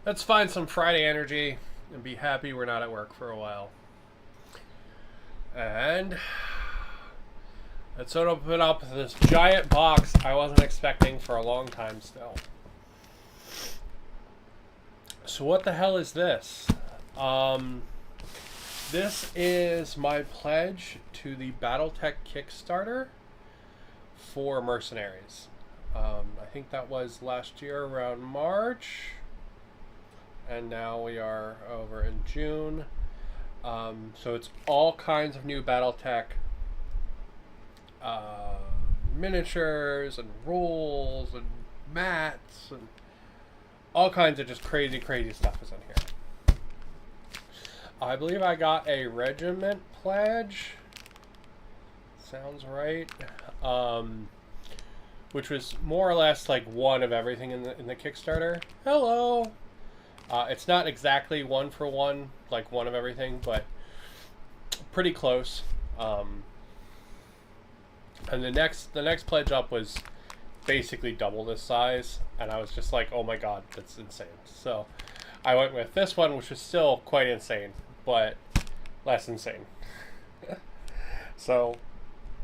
Let's find some Friday energy and be happy we're not at work for a while. And let's open up this giant box I wasn't expecting for a long time still. So what the hell is this? This is my pledge to the Battletech Kickstarter for Mercenaries. I think that was last year around March. And now we are over in June. So it's all kinds of new Battletech miniatures and rules and mats and all kinds of just crazy stuff is in here. I believe I got a regiment pledge. Sounds right. Which was more or less like one of everything in the Kickstarter. Hello. It's not exactly one for one, like one of everything, but pretty close. And the next pledge up was basically double this size, and I was just like, oh my god, that's insane. So I went with this one, which was still quite insane, but less insane. So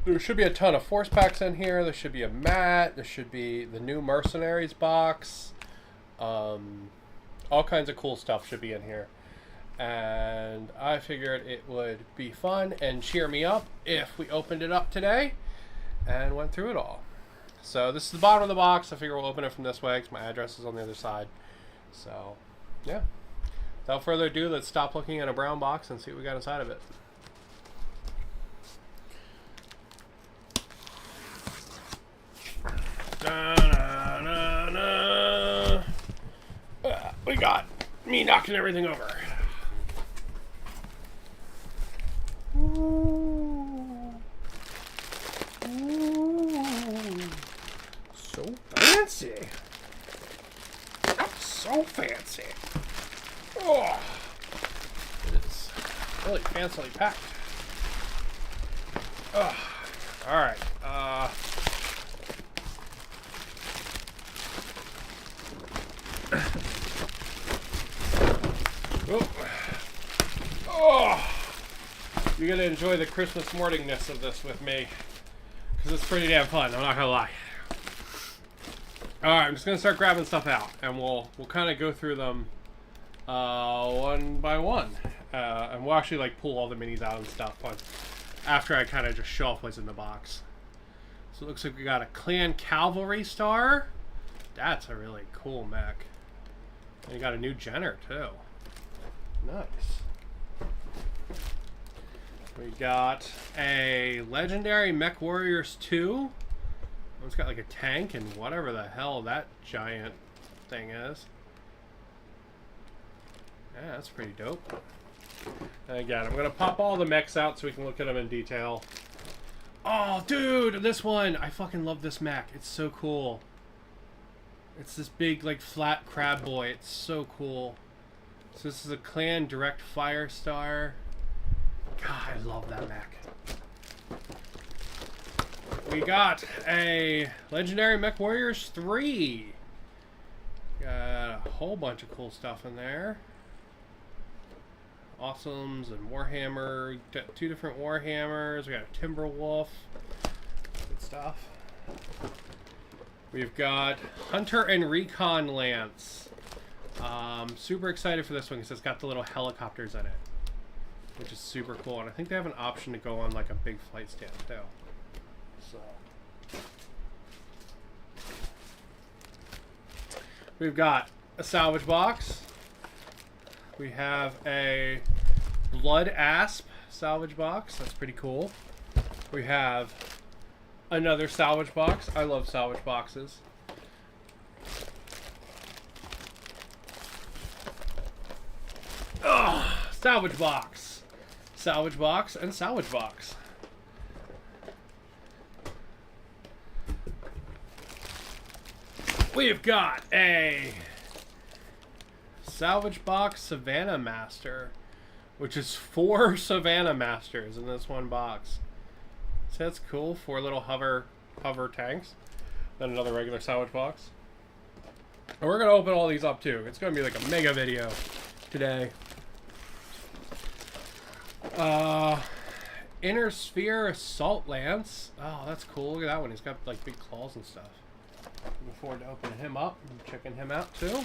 there should be a ton of force packs in here. There should be a mat. There should be the new mercenaries box. All kinds of cool stuff should be in here. And I figured it would be fun and cheer me up if we opened it up today and went through it all. So this is the bottom of the box. I figure we'll open it from this way because my address is on the other side. So, yeah. Without further ado, let's stop looking at a brown box and see what we got inside of it. We got me knocking everything over. Ooh. Ooh. So fancy. So fancy. Oh. It's really fancily packed. Oh. Alright. Oh, you're gonna enjoy the Christmas morningness of this with me, because it's pretty damn fun. I'm not gonna lie. All right, I'm just gonna start grabbing stuff out, and we'll kind of go through them one by one, and we'll actually like pull all the minis out and stuff after I kind of just show off what's in the box. So it looks like we got a Clan Cavalry Star. That's a really cool mech. And you got a new Jenner too. Nice. We got a legendary MechWarriors 2. It's got like a tank and whatever the hell that giant thing is. Yeah, that's pretty dope. And again, I'm going to pop all the mechs out so we can look at them in detail. Oh, dude, this one. I fucking love this mech. It's so cool. It's this big, like, flat crab boy. It's so cool. So this is a Clan Direct Fire Star. God, I love that mech. We got a legendary MechWarriors 3. Got a whole bunch of cool stuff in there. Awesomes and Warhammer. Got two different Warhammers. We got a Timberwolf. Good stuff. We've got Hunter and Recon Lance. Super excited for this one because it's got the little helicopters in it, which is super cool. And I think they have an option to go on like a big flight stand too. So we've got a salvage box. We have a Blood Asp salvage box. That's pretty cool. We have another salvage box. I love salvage boxes. Ugh, salvage box. Salvage box and salvage box. We've got a salvage box Savannah Master, which is 4 Savannah Masters in this one box. So that's cool. 4 little hover tanks. Then another regular salvage box. And we're going to open all these up too. It's going to be like a mega video today. Inner Sphere Assault Lance. Oh, that's cool. Look at that one. He's got like big claws and stuff. Looking forward to opening him up and checking him out too.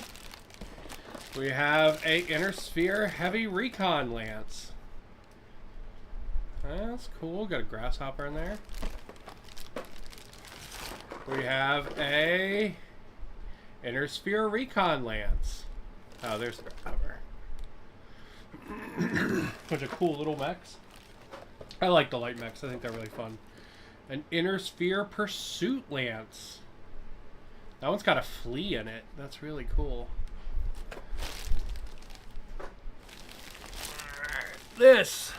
We have a Inner Sphere Heavy Recon Lance. That's cool. Got a grasshopper in there. We have a Inner Sphere Recon Lance. Oh, there's the grasshopper. Bunch of cool little mechs. I like the light mechs. I think they're really fun. An Inner Sphere Pursuit Lance. That one's got a flea in it. That's really cool. This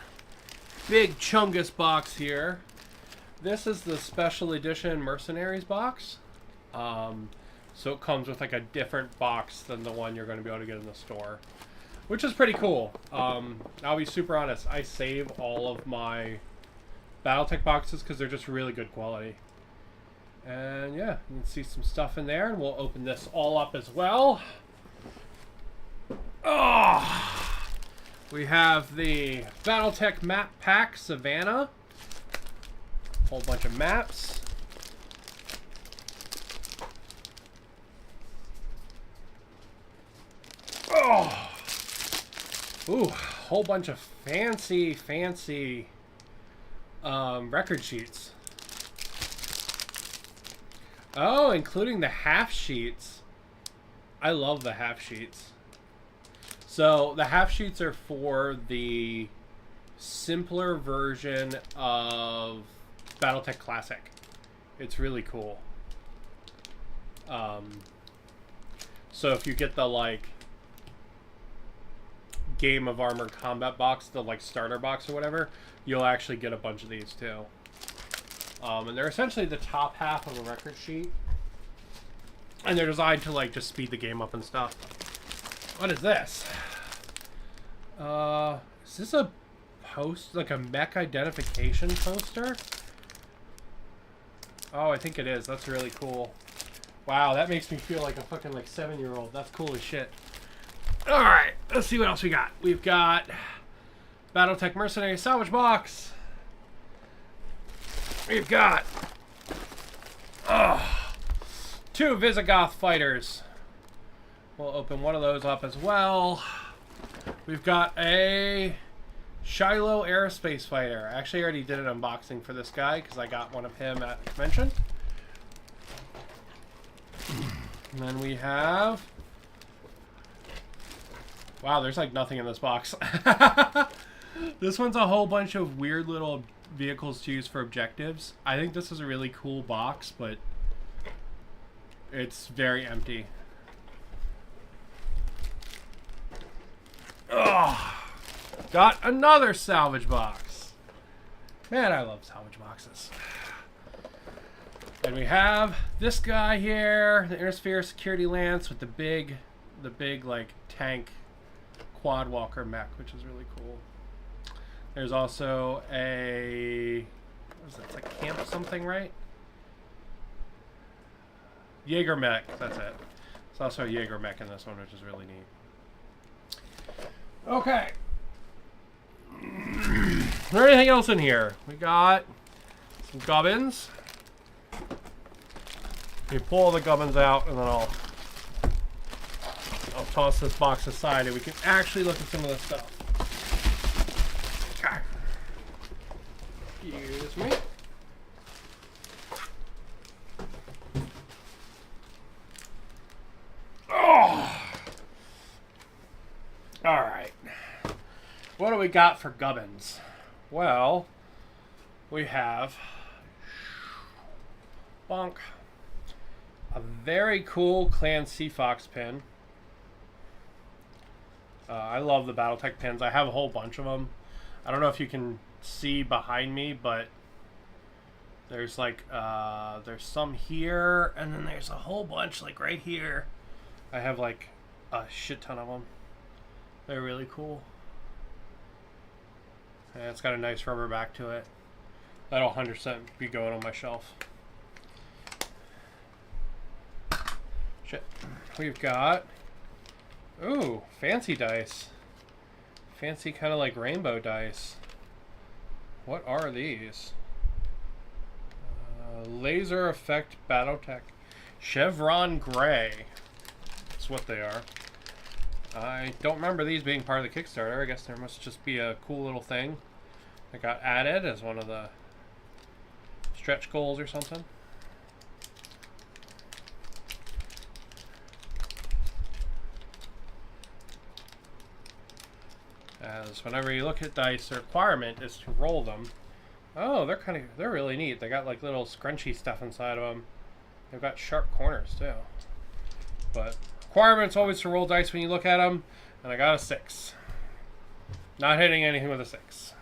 big Chungus box here. This is the special edition Mercenaries box. So it comes with like a different box than the one you're going to be able to get in the store, which is pretty cool. I'll be super honest. I save all of my Battletech boxes because they're just really good quality. And yeah, you can see some stuff in there, and we'll open this all up as well. Oh, we have the Battletech map pack Savannah. Whole bunch of maps. Oh, ooh, whole bunch of fancy record sheets. Oh, including the half sheets. I love the half sheets. So the half sheets are for the simpler version of Battletech Classic. It's really cool. So if you get the like Game of Armor combat box, the like starter box or whatever, you'll actually get a bunch of these too. And they're essentially the top half of a record sheet, and they're designed to like just speed the game up and stuff. What is this? Is this a post, like a mech identification poster? Oh, I think it is. That's really cool. Wow, that makes me feel like a fucking like 7-year-old. That's cool as shit. All right, let's see what else we got. We've got Battletech Mercenaries Salvage Box. We've got 2 Visigoth fighters. We'll open one of those up as well. We've got a Shiloh Aerospace Fighter. I actually already did an unboxing for this guy because I got one of him at the convention. And then we have... Wow, there's like nothing in this box. This one's a whole bunch of weird little vehicles to use for objectives. I think this is a really cool box, but it's very empty. Ugh. Got another salvage box. Man, I love salvage boxes. And we have this guy here, the Inner Sphere Security Lance with the big like tank quad walker mech, which is really cool. There's also a, what is that? It's like camp something, right? Jaeger mech, that's it. There's also a Jaeger mech in this one, which is really neat. Okay. Is there anything else in here? We got some gubbins. You pull the gubbins out, and then I'll toss this box aside, and we can actually look at some of this stuff. Excuse me. Oh! Alright. What do we got for gubbins? Well, we have bonk. A very cool Clan Seafox pin. I love the Battletech pins. I have a whole bunch of them. I don't know if you can see behind me, but there's like there's some here, and then there's a whole bunch like right here. I have like a shit ton of them. They're really cool. And it's got a nice rubber back to it. That'll 100% be going on my shelf. Shit. we've got... Ooh, fancy dice. Fancy kind of like rainbow dice. What are these? Laser Effect Battletech. Chevron Gray. That's what they are. I don't remember these being part of the Kickstarter. I guess there must just be a cool little thing that got added as one of the stretch goals or something. As whenever you look at dice, the requirement is to roll them. Oh, they're really neat. They got like little scrunchy stuff inside of them. They've got sharp corners too. But requirement's always to roll dice when you look at them, and I got a 6. Not hitting anything with a 6.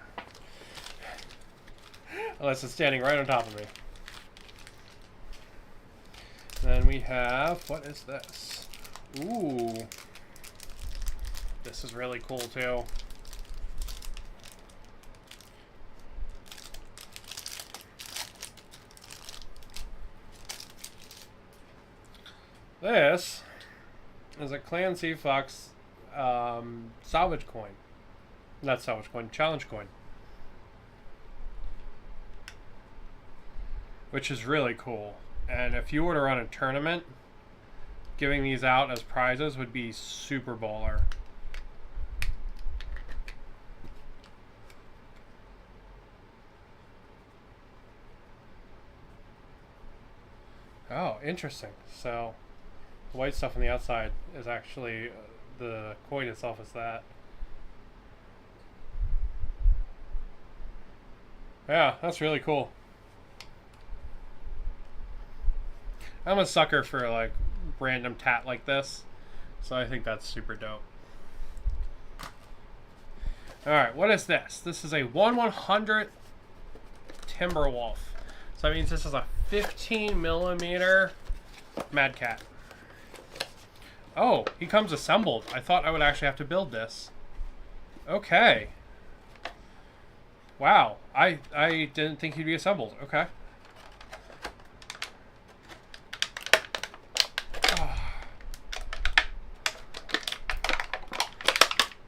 Unless it's standing right on top of me. Then we have, what is this? Ooh. This is really cool too. This is a Clan Sea Fox salvage coin. Not salvage coin, challenge coin. Which is really cool. And if you were to run a tournament, giving these out as prizes would be super baller. Oh, interesting. So, the white stuff on the outside is actually the coin itself is that. Yeah, that's really cool. I'm a sucker for like random tat like this, so I think that's super dope. Alright, what is this? This is a 1/100th Timberwolf. So that means this is a 15mm Mad Cat. Oh, he comes assembled. I thought I would actually have to build this. Okay. Wow. I didn't think he'd be assembled. Okay.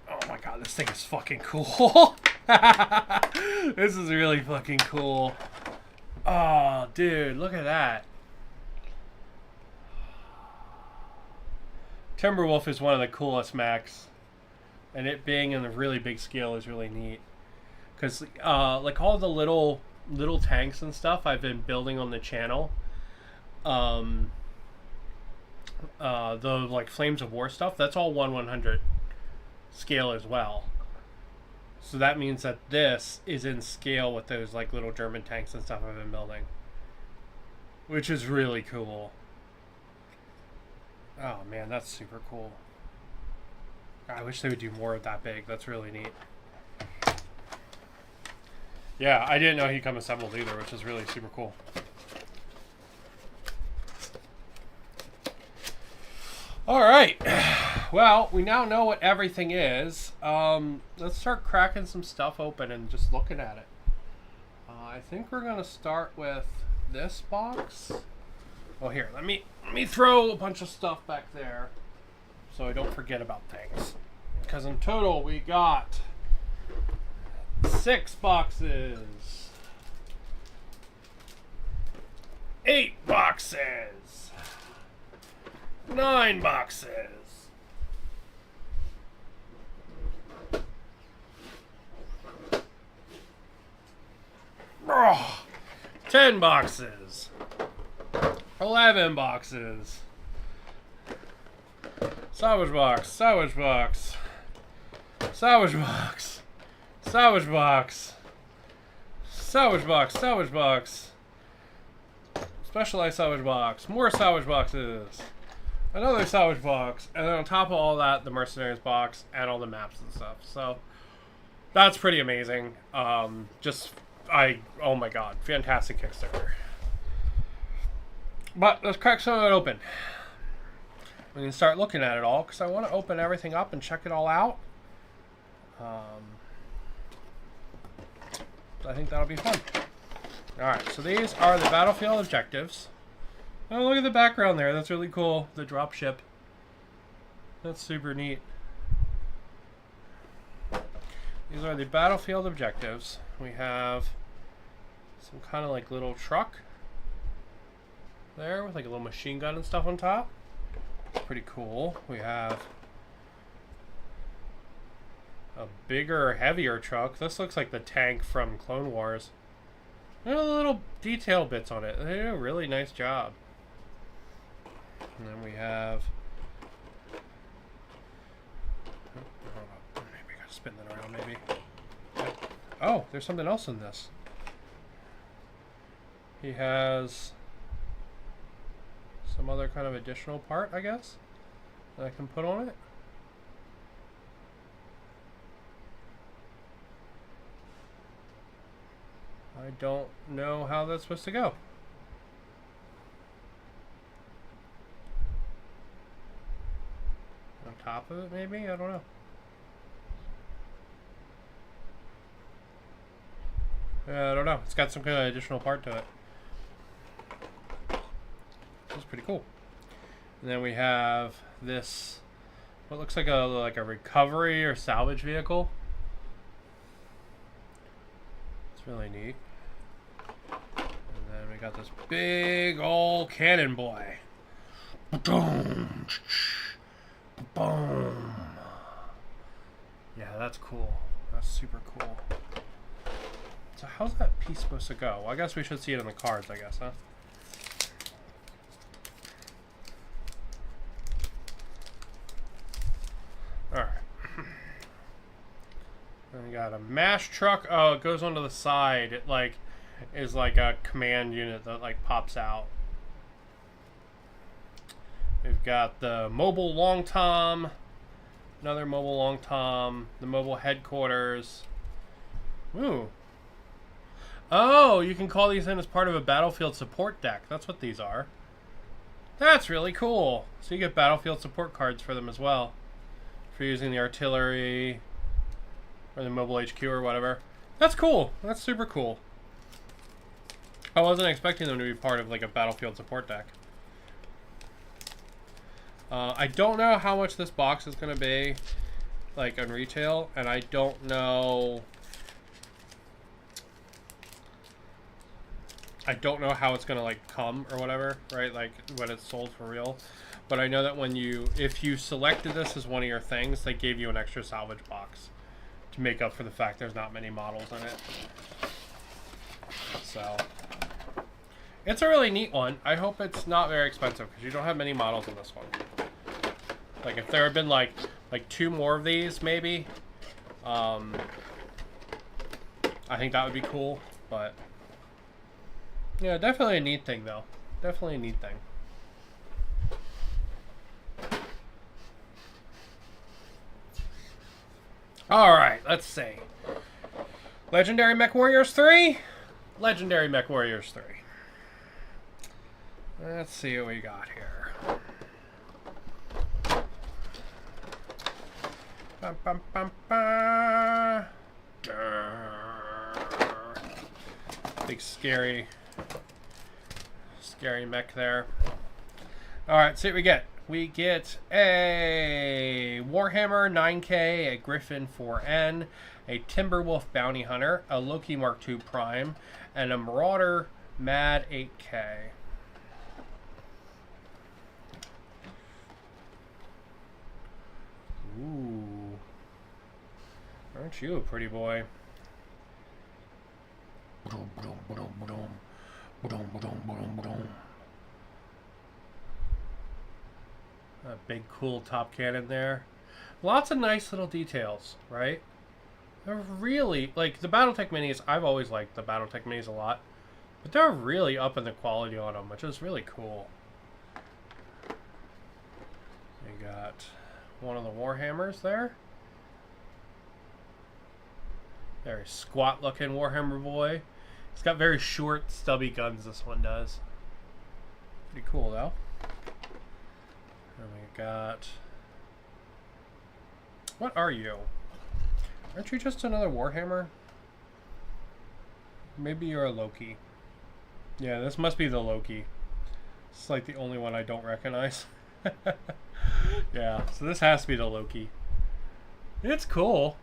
Oh my god, this thing is fucking cool. This is really fucking cool. Oh, dude, look at that. Timberwolf is one of the coolest mechs, and it being in a really big scale is really neat. Because like all the little tanks and stuff I've been building on the channel, the like Flames of War stuff, that's all 1/100 scale as well. So that means that this is in scale with those like little German tanks and stuff I've been building, which is really cool. Oh man, that's super cool. I wish they would do more of that big. That's really neat. Yeah, I didn't know he'd come assembled either, which is really super cool. Alright. Well, we now know what everything is. Let's start cracking some stuff open and just looking at it. I think we're going to start with this box. Oh, here, let me throw a bunch of stuff back there so I don't forget about things. Because in total, we got 6 boxes, 8 boxes, 9 boxes, 10 boxes, 11 boxes, salvage box, salvage box, salvage box, salvage box, salvage box, salvage box, specialized salvage box, more salvage boxes, another salvage box, and then on top of all that, the mercenaries box and all the maps and stuff. So that's pretty amazing. Oh my god, fantastic Kickstarter. But let's crack some of it open. We can start looking at it all because I want to open everything up and check it all out. I think that'll be fun. Alright, so these are the battlefield objectives. Oh, look at the background there. That's really cool. The dropship. That's super neat. These are the battlefield objectives. We have some kind of like little truck there with like a little machine gun and stuff on top. Pretty cool. We have a bigger, heavier truck. This looks like the tank from Clone Wars. There are little detail bits on it. They do a really nice job. And then we have... maybe I gotta spin that around, maybe. Oh, there's something else in this. He has some other kind of additional part, I guess, that I can put on it. I don't know how that's supposed to go. On top of it, maybe? I don't know. I don't know. It's got some kind of additional part to it. That's pretty cool. And then we have this, what looks like a recovery or salvage vehicle. It's really neat. And then we got this big old cannon boy. Boom. Boom. Yeah, that's cool. That's super cool. So how's that piece supposed to go? Well, I guess we should see it in the cards, I guess, huh? Alright. Then we got a mash truck. Oh, it goes onto the side. It like is like a command unit that like pops out. We've got the mobile long tom. Another mobile long tom. The mobile headquarters. Ooh. Oh, you can call these in as part of a battlefield support deck. That's what these are. That's really cool. So you get battlefield support cards for them as well. For using the artillery or the mobile HQ or whatever. That's cool. That's super cool. I wasn't expecting them to be part of like a battlefield support deck. I don't know how much this box is going to be like on retail, and I don't know... how it's gonna like come or whatever, right? Like when it's sold for real. But I know that if you selected this as one of your things, they gave you an extra salvage box to make up for the fact there's not many models in it. So it's a really neat one. I hope it's not very expensive because you don't have many models in this one. Like if there had been like 2 more of these, maybe. I think that would be cool, but. Yeah, definitely a neat thing, though. Definitely a neat thing. Alright, let's see. Legendary MechWarriors 3? Legendary MechWarriors 3. Let's see what we got here. Bum, bum, bum, bum. Big scary mech there. Alright, see what we get. We get a Warhammer 9K, a Griffin 4N, a Timberwolf Bounty Hunter, a Loki Mark II Prime, and a Marauder Mad 8K. Ooh. Aren't you a pretty boy? A big cool top cannon there. Lots of nice little details, right? They're really, like, the Battletech minis, I've always liked the Battletech minis a lot. But they're really up in the quality on them, which is really cool. You got one of the Warhammers there. Very squat looking Warhammer boy. It's got very short, stubby guns, this one does. Pretty cool, though. And we got... What are you? Aren't you just another Warhammer? Maybe you're a Loki. Yeah, this must be the Loki. It's like the only one I don't recognize. Yeah, so this has to be the Loki. It's cool.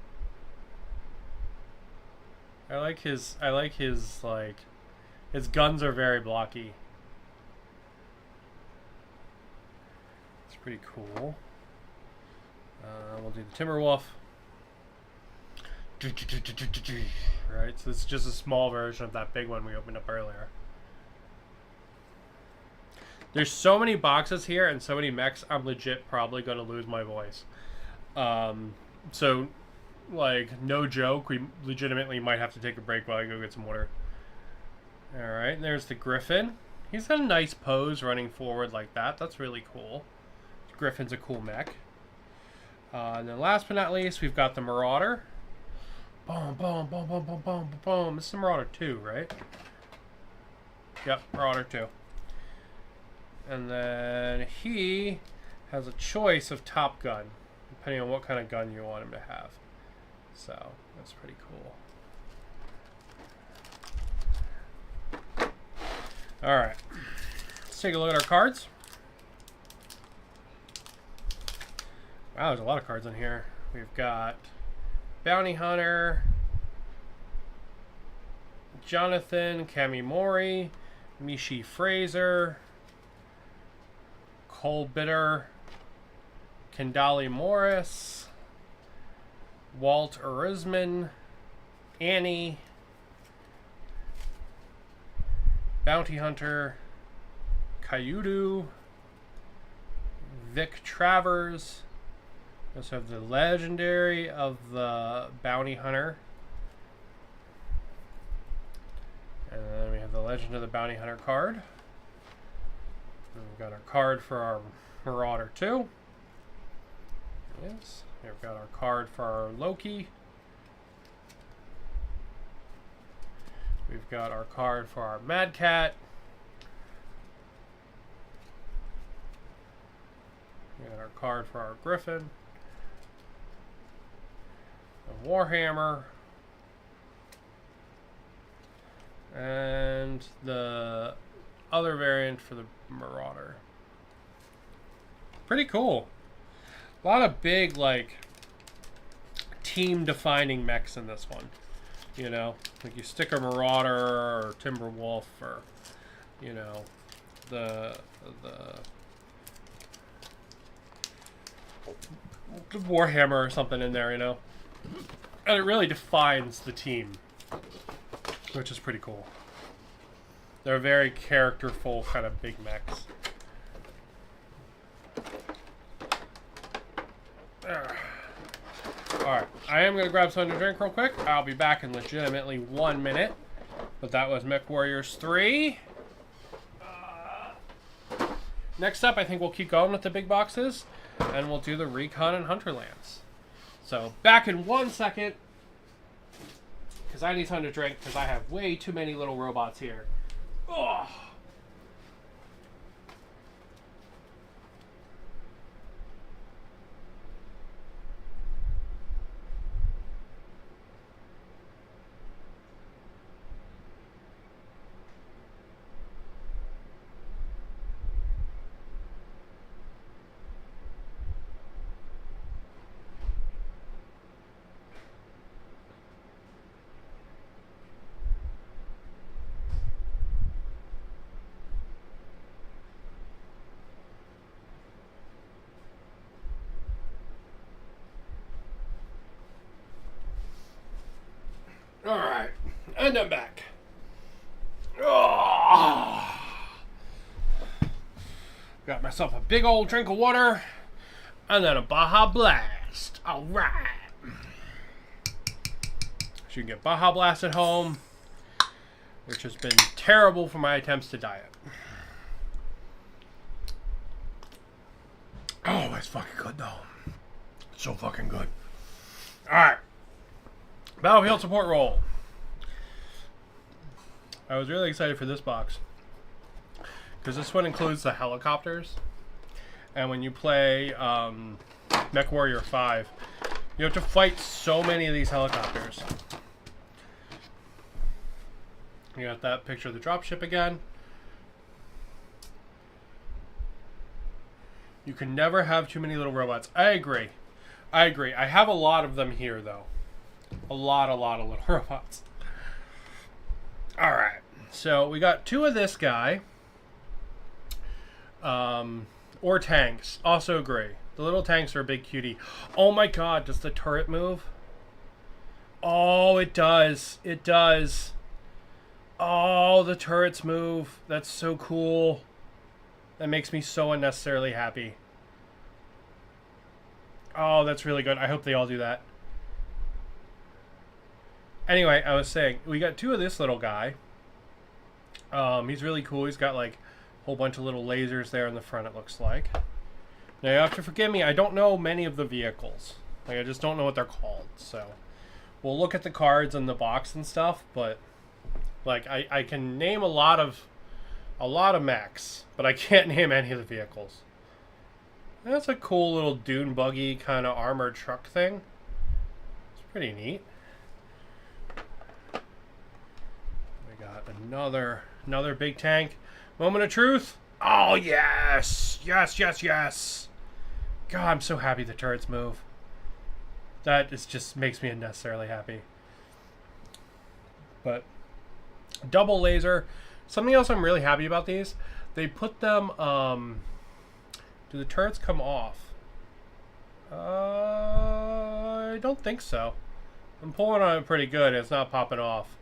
I like his like his guns are very blocky. It's pretty cool. We'll do the Timberwolf. Right, so it's just a small version of that big one we opened up earlier. There's so many boxes here and so many mechs, I'm legit probably going to lose my voice. So, like, no joke, we legitimately might have to take a break while I go get some water. Alright, there's the Griffin. He's got a nice pose running forward like that. That's really cool. Griffin's a cool mech. And then last but not least, we've got the Marauder. Boom, boom, boom, boom, boom, boom, boom. This is the Marauder 2, right? Yep, Marauder 2. And then he has a choice of Top Gun, depending on what kind of gun you want him to have. So, that's pretty cool. Alright. Let's take a look at our cards. Wow, there's a lot of cards in here. We've got Bounty Hunter, Jonathan Kamimori, Mishi Fraser, Cole Bitter, Kendali Morris, Walt Erisman, Annie, Bounty Hunter, Kayudu, Vic Travers. We also have the Legendary of the Bounty Hunter. And then we have the Legend of the Bounty Hunter card. And we've got our card for our Marauder 2. Yes. We've got our card for our Loki. We've got our card for our Mad Cat. We got our card for our Griffin. A Warhammer. And the other variant for the Marauder. Pretty cool. A lot of big, like, team-defining mechs in this one. You know, like you stick a Marauder or Timberwolf or, you know, the Warhammer or something in there, you know. And it really defines the team, which is pretty cool. They're very characterful, kind of big mechs. Alright, I am going to grab something to drink real quick. I'll be back in legitimately 1 minute. But that was MechWarriors 3. Next up, I think we'll keep going with the big boxes. And we'll do the Recon and Hunter lands. So, back in 1 second. Because I need something to drink, because I have way too many little robots here. Ugh. Alright, and I'm back. Oh. Got myself a big old drink of water, and then a Baja Blast. Alright. So you can get Baja Blast at home, which has been terrible for my attempts to diet. Oh, it's fucking good though. It's so fucking good. Alright. Battlefield support roll. I was really excited for this box because this one includes the helicopters, and when you play MechWarrior 5, you have to fight so many of these helicopters. You got that picture of the dropship again. You can never have too many little robots. I agree. I agree. I have a lot of them here, though. A lot of little robots. Alright. So, we got 2 of this guy. Or tanks. Also agree. The little tanks are a big cutie. Oh my god, does the turret move? Oh, it does. It does. Oh, the turrets move. That's so cool. That makes me so unnecessarily happy. Oh, that's really good. I hope they all do that. Anyway, I was saying, we got 2 of this little guy. He's really cool. He's got like a whole bunch of little lasers there in the front, it looks like. Now, you have to forgive me. I don't know many of the vehicles. Like, I just don't know what they're called. So, we'll look at the cards in the box and stuff, but like, I can name a lot of mechs, but I can't name any of the vehicles. That's a cool little dune buggy kind of armored truck thing. It's pretty neat. We got another big tank. Moment of truth. Oh yes, yes, yes, yes. God, I'm so happy the turrets move. That is just makes me unnecessarily happy. But double laser. Something else I'm really happy about these. They put them. Do the turrets come off? I don't think so. I'm pulling on it pretty good. It's not popping off.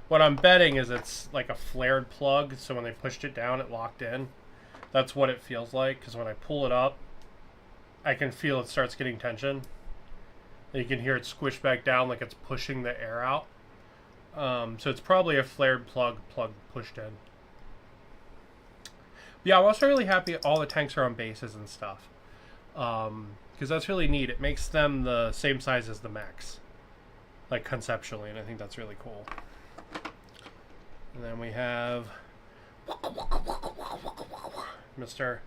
What I'm betting is it's like a flared plug, so when they pushed it down, it locked in. That's what it feels like, because when I pull it up, I can feel it starts getting tension. And you can hear it squish back down like it's pushing the air out. So it's probably a flared plug pushed in. Yeah, I'm also really happy all the tanks are on bases and stuff. Because that's really neat. It makes them the same size as the mechs. Like, conceptually, and I think that's really cool. And then we have Mr.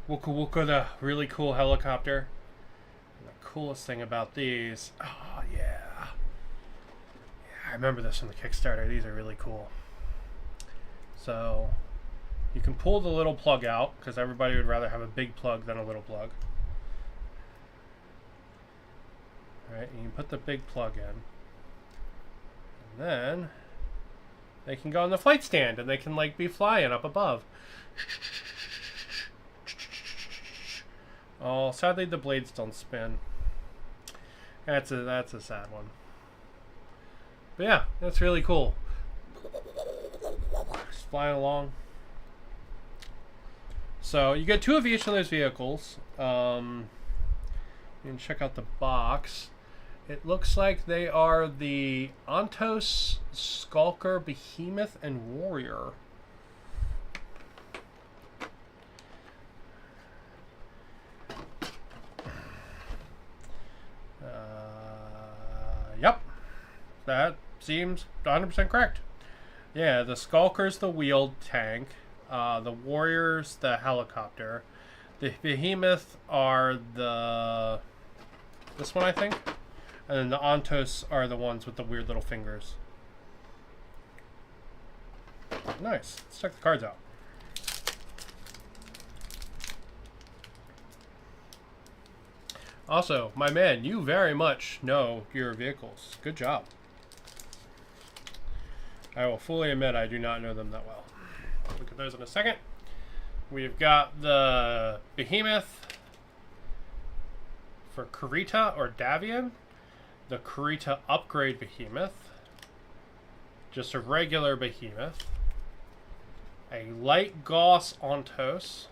Wooka Wooka, the really cool helicopter. And the coolest thing about these... Oh, yeah. I remember this from the Kickstarter. These are really cool. So... You can pull the little plug out, because everybody would rather have a big plug than a little plug. Alright, you can put the big plug in. And then, they can go on the flight stand, and they can, like, be flying up above. Oh, sadly the blades don't spin. That's a sad one. But yeah, that's really cool. Just flying along. So you get 2 of each of those vehicles. You can check out the box. It looks like they are the Ontos, Skulker, Behemoth, and Warrior. Yep. That seems 100% correct. Yeah, the Skulker's the wheeled tank. The Warriors, the helicopter. The Behemoth are this one, I think. And then the Ontos are the ones with the weird little fingers. Nice. Let's check the cards out. Also, my man, you very much know your vehicles. Good job. I will fully admit I do not know them that well. Look at those in a second. We've got the Behemoth for Kurita or Davian. The Kurita Upgrade Behemoth. Just a regular Behemoth. A Light Gauss Ontos.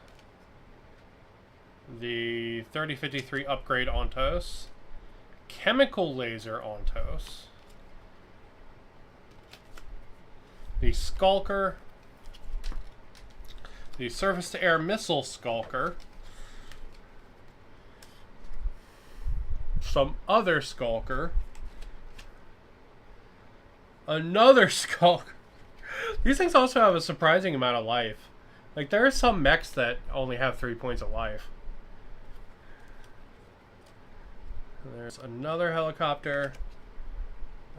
The 3053 Upgrade Ontos. Chemical Laser Ontos. The Skulker. The Surface-to-Air Missile Skulker. Some other Skulker. Another Skulker. These things also have a surprising amount of life. Like, there are some mechs that only have 3 points of life. And there's another helicopter.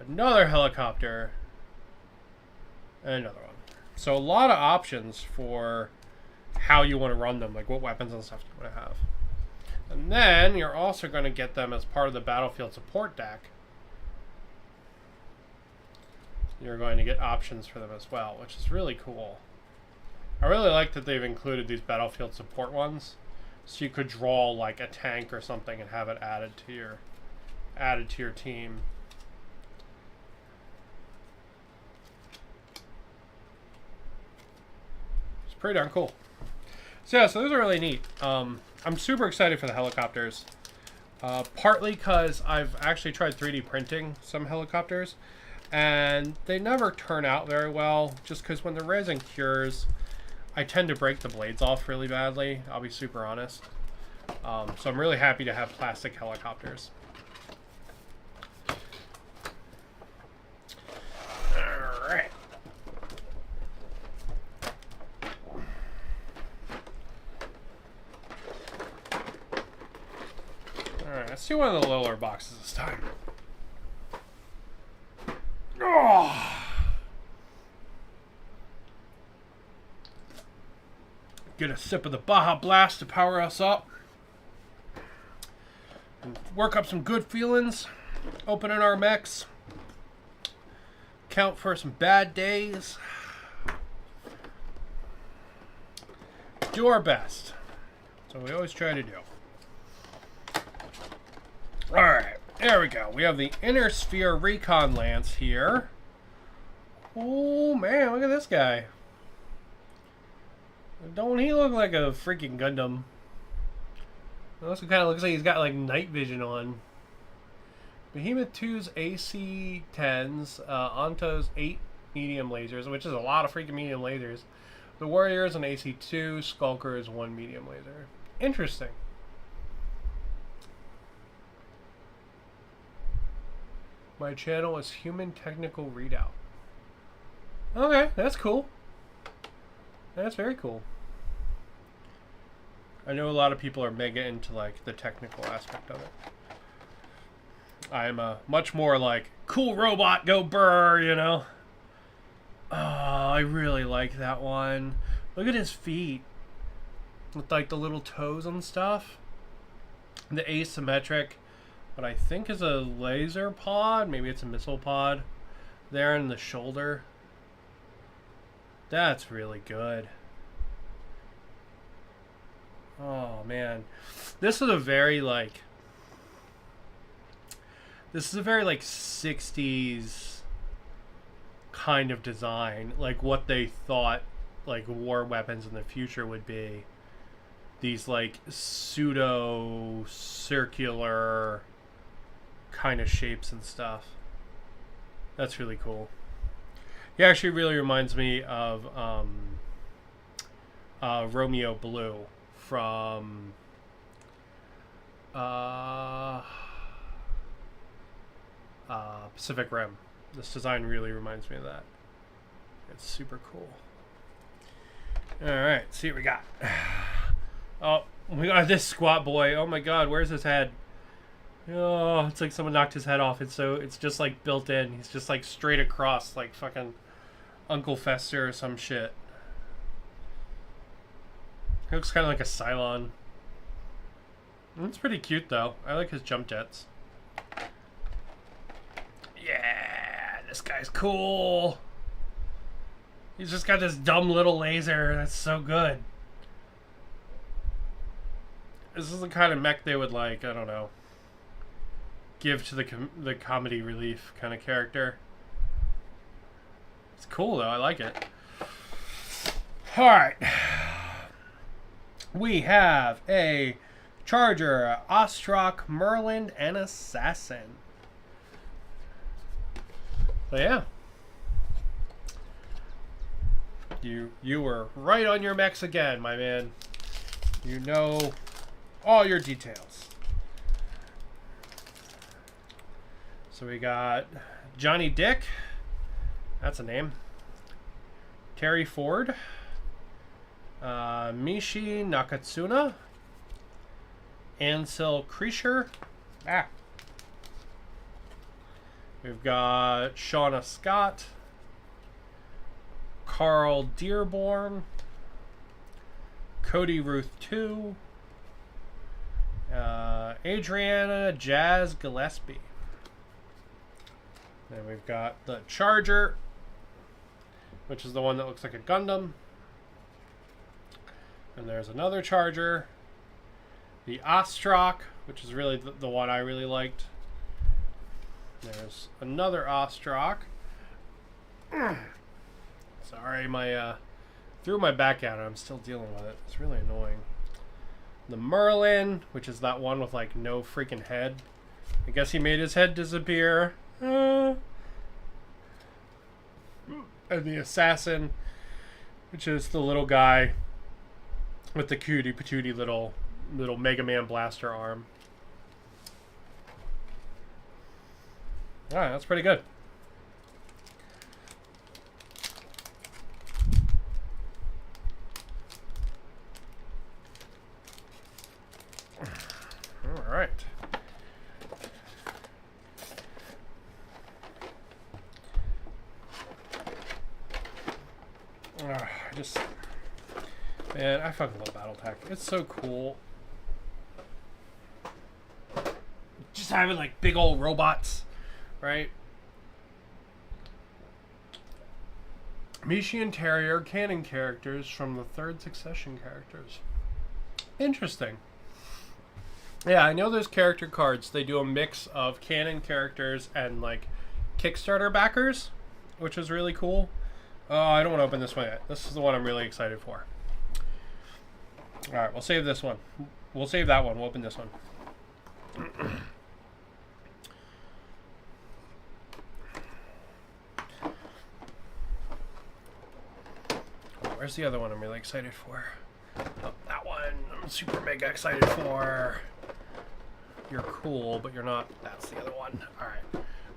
Another helicopter. And another one. So a lot of options for how you want to run them, like what weapons and stuff you want to have. And then you're also going to get them as part of the battlefield support deck. You're going to get options for them as well, which is really cool. I really like that they've included these battlefield support ones, so you could draw like a tank or something and have it added to your team. It's pretty darn cool. So yeah, so those are really neat. I'm super excited for the helicopters. Partly because I've actually tried 3D printing some helicopters, and they never turn out very well, just because when the resin cures, I tend to break the blades off really badly. I'll be super honest. So I'm really happy to have plastic helicopters. Alright. Alright, let's do one of the lower boxes this time. Oh. Get a sip of the Baja Blast to power us up. And work up some good feelings. Opening our mechs. Count for some bad days. Do our best. So we always try to do. Alright, there we go. We have the Inner Sphere Recon Lance here. Oh man, look at this guy. Don't he look like a freaking Gundam? It also kind of looks like he's got like night vision on. Behemoth 2's AC-10s, Anto's 8 medium lasers, which is a lot of freaking medium lasers. The Warriors an AC-2, Skulker is 1 medium laser. Interesting. My channel is Human Technical Readout. Okay, that's cool. That's very cool. I know a lot of people are mega into like the technical aspect of it. I'm much more like cool robot, go burr, you know. Oh, I really like that one. Look at his feet with like the little toes and stuff. The asymmetric, what I think is a laser pod, maybe it's a missile pod, there in the shoulder. That's really good. Oh man, this is a very like 60s kind of design, like what they thought like war weapons in the future would be. These like pseudo circular kind of shapes and stuff. That's really cool. He actually really reminds me of Romeo Blue from Pacific Rim. This design really reminds me of that. It's super cool. Alright, see what we got. Oh, we got this squat boy. Oh my god, where's his head? Oh, it's like someone knocked his head off. It's just like built in. He's just like straight across, like fucking Uncle Fester or some shit. He looks kind of like a Cylon. It's pretty cute though. I like his jump jets. Yeah, this guy's cool. He's just got this dumb little laser. That's so good. This is the kind of mech they would like, I don't know, give to the comedy relief kind of character. It's cool though, I like it. Alright. We have a Charger, Ostrock, Merlin, and Assassin. So yeah. You were right on your mechs again, my man. You know all your details. So we got Johnny Dick. That's a name. Terry Ford. Mishi Nakatsuna. Ansel Kreischer. We've got Shauna Scott. Carl Dearborn. Cody Ruth 2. Adriana Jazz Gillespie. Then we've got the Charger, which is the one that looks like a Gundam. And there's another Charger. The Ostrak, which is really the one I really liked. There's another Ostrak. Sorry, my threw my back out and I'm still dealing with it. It's really annoying. The Merlin, which is that one with like no freaking head. I guess he made his head disappear. And the Assassin, which is the little guy with the cutie patootie little Mega Man blaster arm. Alright, that's pretty good. Alright. Man, I fucking love Battletech. It's so cool. Just having like big old robots, right? Mishian Terrier canon characters from the third succession characters. Interesting. Yeah, I know those character cards. They do a mix of canon characters and like Kickstarter backers, which is really cool. Oh, I don't want to open this one yet. This is the one I'm really excited for. Alright, we'll save this one. We'll save that one. We'll open this one. Where's the other one I'm really excited for? Oh, that one I'm super mega excited for. You're cool, but you're not. That's the other one. Alright.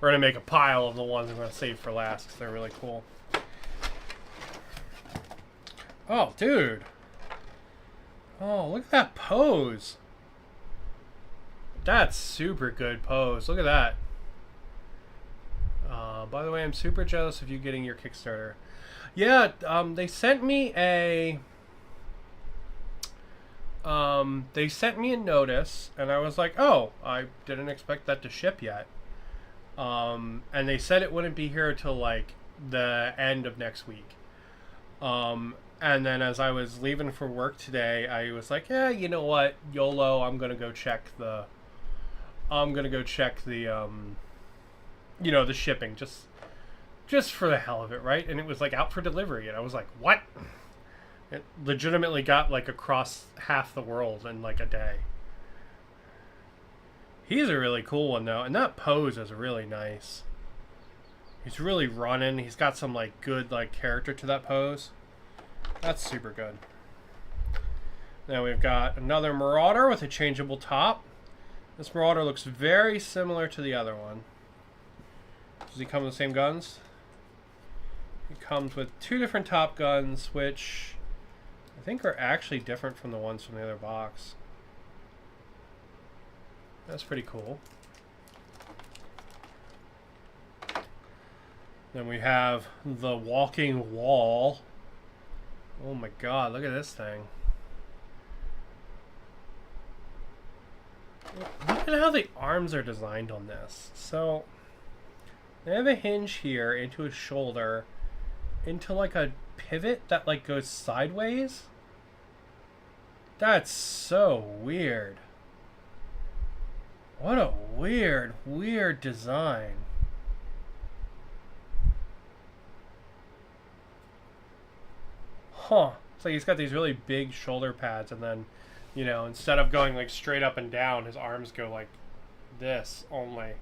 We're going to make a pile of the ones I'm going to save for last because they're really cool. Oh, dude. Oh, look at that pose. That's super good pose. Look at that. By the way, I'm super jealous of you getting your Kickstarter. Yeah, they sent me a... they sent me a notice, and I was like, oh, I didn't expect that to ship yet. And they said it wouldn't be here till, like, the end of next week. And then as I was leaving for work today, I was like, yeah, you know what, YOLO, I'm gonna go check the, you know, the shipping, just for the hell of it, right? And it was like out for delivery, and I was like, what? It legitimately got like across half the world in like a day. He's a really cool one though, and that pose is really nice. He's really running. He's got some like good like character to that pose. That's super good. Now we've got another Marauder with a changeable top. This Marauder looks very similar to the other one. Does he come with the same guns? He comes with two different top guns, which I think are actually different from the ones from the other box. That's pretty cool. Then we have the Walking Wall. Oh my god, look at this thing. Look at how the arms are designed on this. So, they have a hinge here into his shoulder, into like a pivot that like goes sideways. That's so weird. What a weird design. Huh. So he's got these really big shoulder pads, and then, you know, instead of going like straight up and down, his arms go like this only.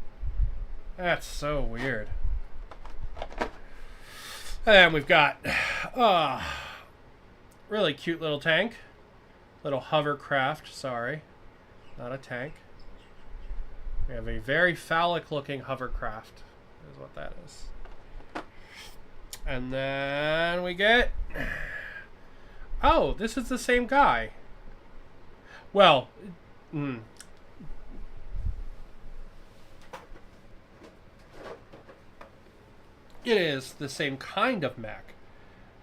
That's so weird. And we've got really cute little tank. Little hovercraft, sorry. Not a tank. We have a very phallic looking hovercraft, is what that is. And then we get... Oh, this is the same guy. Well, it is the same kind of mech,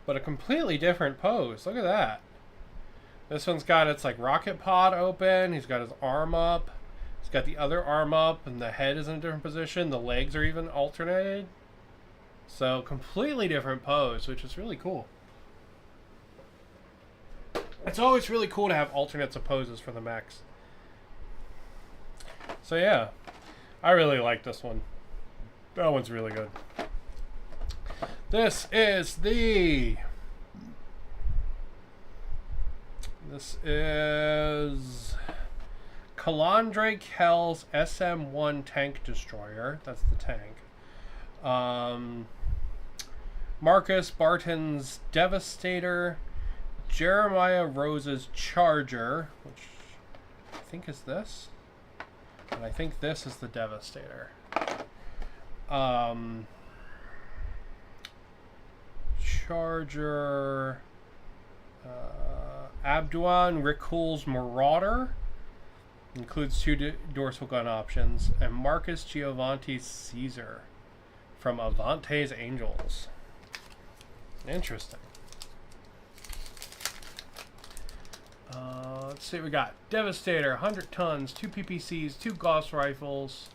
but a completely different pose. Look at that. This one's got its like rocket pod open. He's got his arm up. He's got the other arm up, and the head is in a different position. The legs are even alternated. So completely different pose, which is really cool. It's always really cool to have alternates of poses for the mechs. So yeah, I really like this one. That one's really good. This is Calandre Kell's SM-1 tank destroyer. That's the tank. Marcus Barton's Devastator. Jeremiah Rose's Charger, which I think is this. And I think this is the Devastator. Charger. Abduan Rikul's Marauder. Includes 2 dorsal gun options. And Marcus Giovanni's Caesar from Avante's Angels. Interesting. Let's see what we got. Devastator, 100 tons, 2 PPCs, 2 Gauss rifles,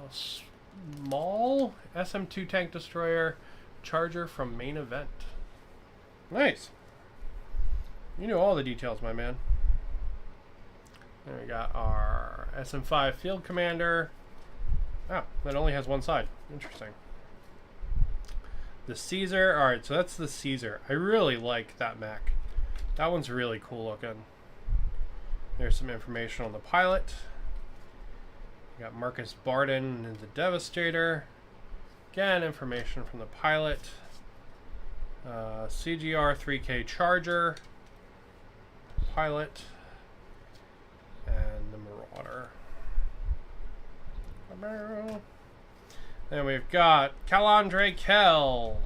small SM-2 tank destroyer, Charger from Main Event. Nice. You know all the details, my man. Then we got our SM-5 Field Commander. Oh, that only has one side. Interesting. The Caesar. Alright, so that's the Caesar. I really like that mech. That one's really cool looking. There's some information on the pilot. We got Marcus Barton and the Devastator. Again, information from the pilot. CGR 3K Charger. Pilot. And the Marauder. Then we've got Calandre Kell.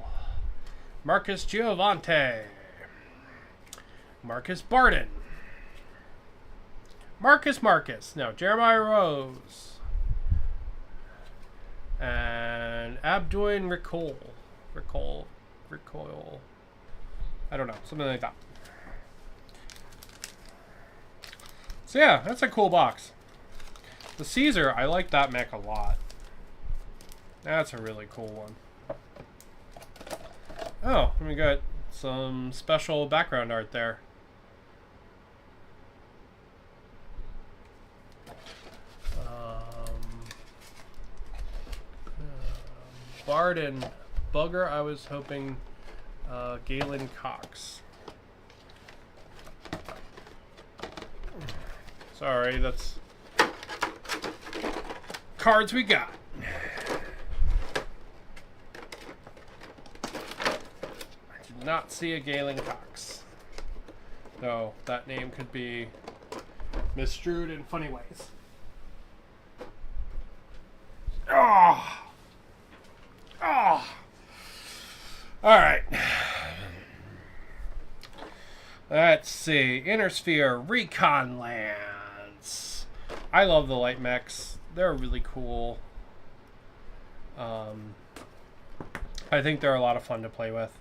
Marcus Giovanni. Marcus Barton. Marcus. No, Jeremiah Rose. And Abduin Recoil. I don't know. Something like that. So yeah, that's a cool box. The Caesar, I like that mech a lot. That's a really cool one. Oh, and we got some special background art there. Barden. Bugger, I was hoping Galen Cox. Sorry, that's cards we got. I did not see a Galen Cox. Though that name could be misstrued in funny ways. Oh! Oh! Alright. Let's see. Inner Sphere, Recon Lance. I love the light mechs. They're really cool. I think they're a lot of fun to play with.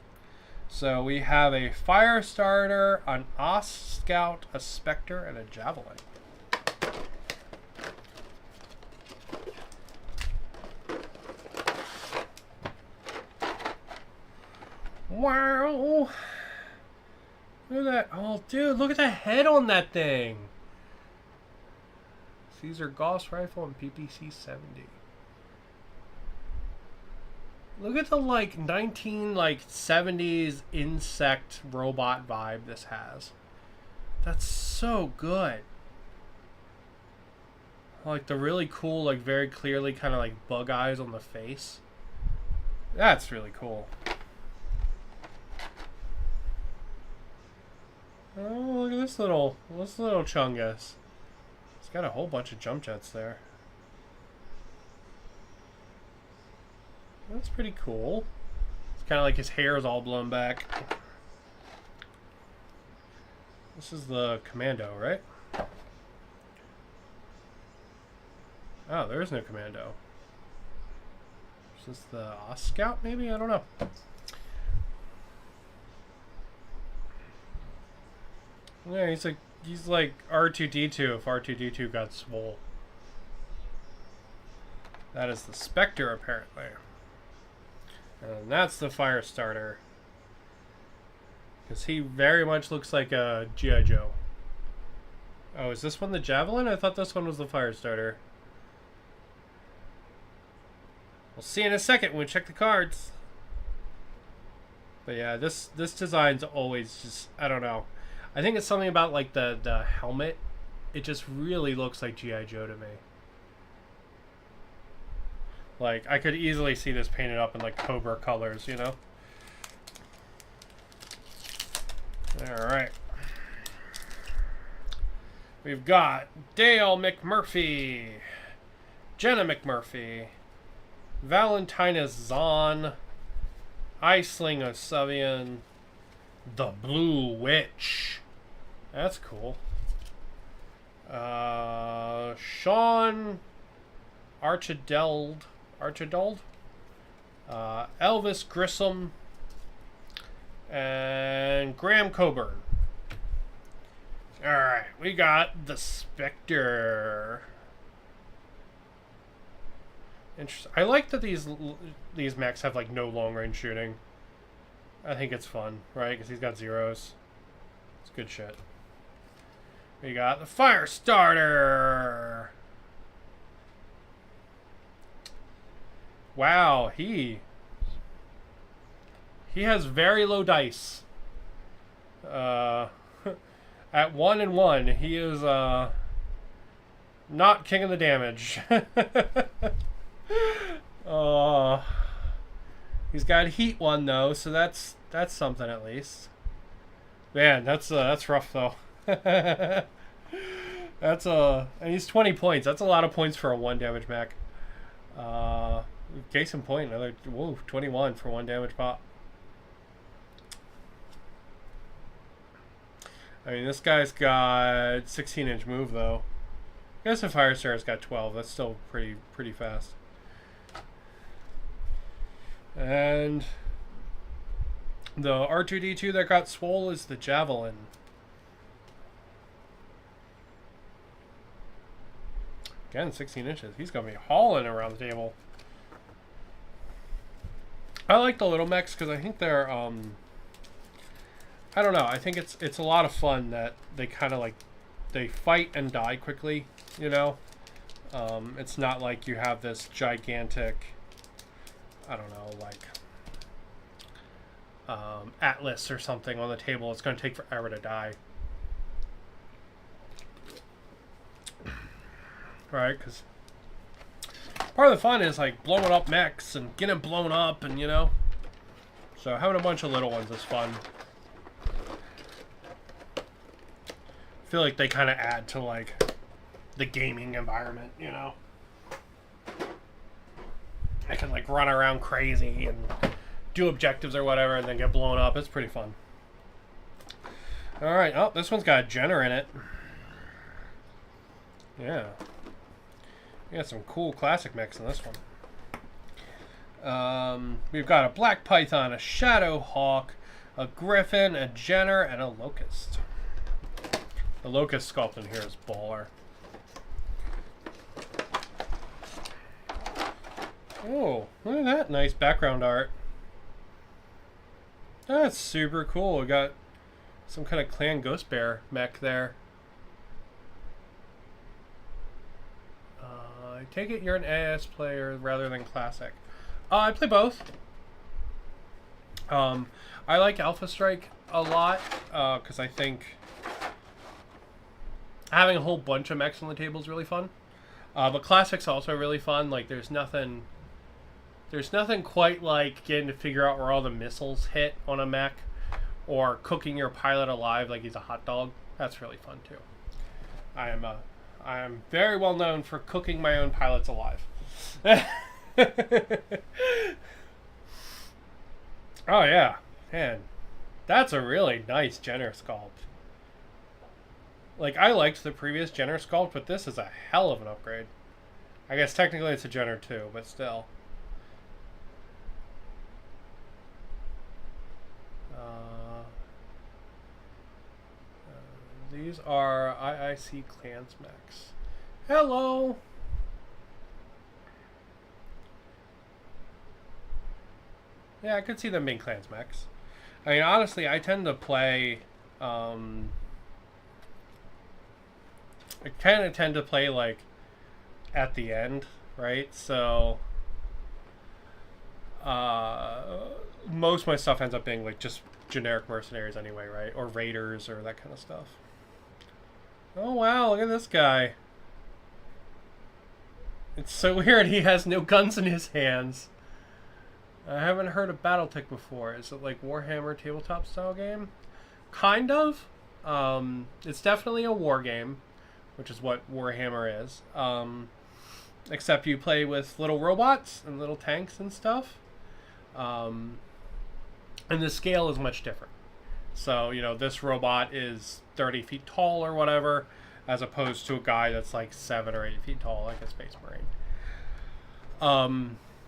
So we have a Fire Starter, an Os Scout, a Spectre, and a Javelin. Wow. Look at that. Oh, dude, look at the head on that thing. Caesar Gauss Rifle and PPC 70. Look at the, 1970s insect robot vibe this has. That's so good. Like, the really cool, very clearly kind of, bug eyes on the face. That's really cool. Oh, look at this little chungus. He's got a whole bunch of jump jets there. That's pretty cool. It's kind of like his hair is all blown back. This is the Commando, right? Oh, there is no Commando. Is this the Os Scout, maybe? I don't know. Yeah, he's like R2D2 if R2D2 got swole. That is the Spectre, apparently. And that's the fire starter. Because he very much looks like a G.I. Joe. Oh, is this one the Javelin? I thought this one was the fire starter. We'll see in a second when we check the cards. But yeah, this design's always just, I don't know. I think it's something about like the helmet. It just really looks like G.I. Joe to me. Like, I could easily see this painted up in like Cobra colors, you know? Alright. We've got Dale McMurphy, Jenna McMurphy, Valentina Zahn, Iceling Osavian, the Blue Witch. That's cool. Sean Archideld, Elvis Grissom, and Graham Coburn. Alright, we got the Spectre. Interesting. I like that these mechs have like no long range shooting. I think it's fun, right? Because he's got zeros. It's good shit. We got the fire starter. Wow, he has very low dice. At 1 and 1, he is not king of the damage. He's got heat 1 though, so that's something at least. Man, that's rough though. And he's 20 points. That's a lot of points for a 1 damage mech. Case in point, another 21 for 1 damage pop. I mean, this guy's got 16-inch move though. I guess the Firestar's got 12. That's still pretty fast. And the R2D2 that got swole is the Javelin. Again, 16 inches. He's going to be hauling around the table. I like the little mechs because I think they're, I don't know. I think it's a lot of fun that they kind of like, they fight and die quickly, you know? It's not like you have this gigantic, I don't know, like Atlas or something on the table. It's going to take forever to die. Right? Because part of the fun is like blowing up mechs and getting blown up, and you know. So having a bunch of little ones is fun. I feel like they kind of add to like the gaming environment, you know. I can like run around crazy and do objectives or whatever and then get blown up. It's pretty fun. Alright, oh, this one's got a Jenner in it. Yeah. We got some cool classic mechs in this one. We've got a Black Python, a Shadow Hawk, a Griffin, a Jenner, and a Locust. The Locust sculpt in here is baller. Oh, look at that nice background art. That's super cool. We got some kind of Clan Ghost Bear mech there. I take it you're an AS player rather than Classic. I play both. I like Alpha Strike a lot because I think having a whole bunch of mechs on the table is really fun. But Classic's also really fun. Like there's nothing quite like getting to figure out where all the missiles hit on a mech or cooking your pilot alive like he's a hot dog. That's really fun too. I am very well known for cooking my own pilots alive. Oh yeah, man, that's a really nice Jenner sculpt. Like I liked the previous Jenner sculpt, but this is a hell of an upgrade. I guess technically it's a Jenner too, but still. are IIC Clans mechs. Hello! Yeah, I could see them being Clans mechs. I mean, honestly, I tend to play... I kind of tend to play, like, at the end, right? So... most of my stuff ends up being, like, just generic mercenaries anyway, right? Or raiders or that kind of stuff. Oh, wow, look at this guy. It's so weird he has no guns in his hands. I haven't heard of Battletech before. Is it like Warhammer tabletop style game? Kind of. It's definitely a war game, which is what Warhammer is. Except you play with little robots and little tanks and stuff. And the scale is much different. So, you know, this robot is 30 feet tall or whatever, as opposed to a guy that's like 7 or 8 feet tall, like a Space Marine.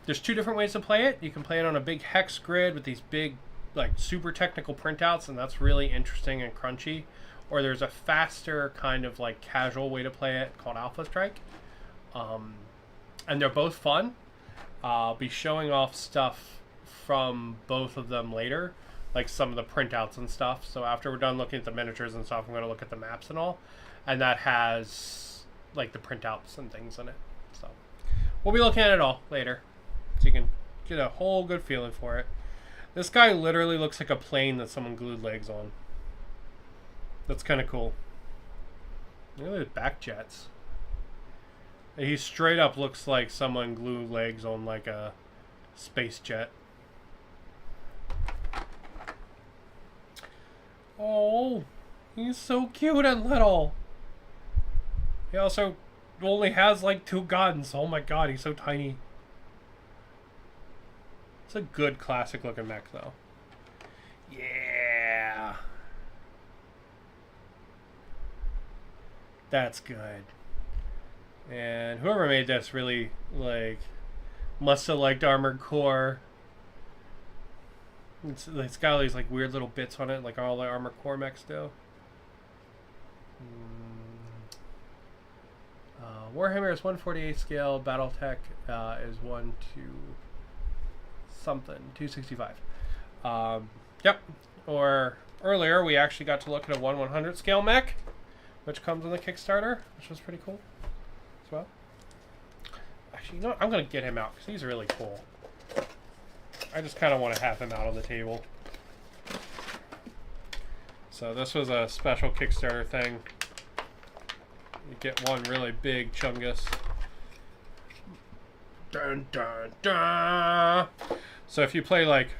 There's two different ways to play it. You can play it on a big hex grid with these big, like, super technical printouts, and that's really interesting and crunchy. Or there's a faster, kind of like casual way to play it called Alpha Strike. And they're both fun. I'll be showing off stuff from both of them later, like some of the printouts and stuff. So after we're done looking at the miniatures and stuff, I'm going to look at the maps and all. And that has, like, the printouts and things in it. So we'll be looking at it all later, so you can get a whole good feeling for it. This guy literally looks like a plane that someone glued legs on. That's kind of cool. Look at his back jets. He straight up looks like someone glued legs on, like, a space jet. Oh, he's so cute and little. He also only has like 2 guns. Oh my god, he's so tiny. It's a good classic looking mech though. Yeah. That's good. And whoever made this really, like, must have liked Armored Core. It's got all these, like, weird little bits on it, like all the Armored Core mechs do. Warhammer is 148 scale. Battletech is 265. Yep. Or earlier, we actually got to look at a 1/100 scale mech, which comes on the Kickstarter, which was pretty cool as well. Actually, you know what? I'm going to get him out because he's really cool. I just kind of want to have him out on the table. So this was a special Kickstarter thing. You get one really big Chungus. Dun, dun, dun. So if you play like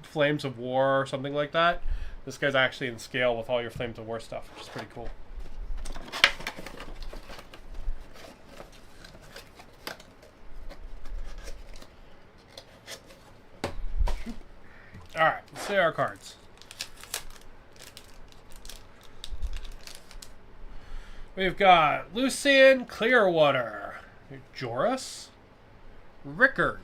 Flames of War or something like that, this guy's actually in scale with all your Flames of War stuff, which is pretty cool. Alright, let's see our cards. We've got Lucian Clearwater, Joris, Rickard,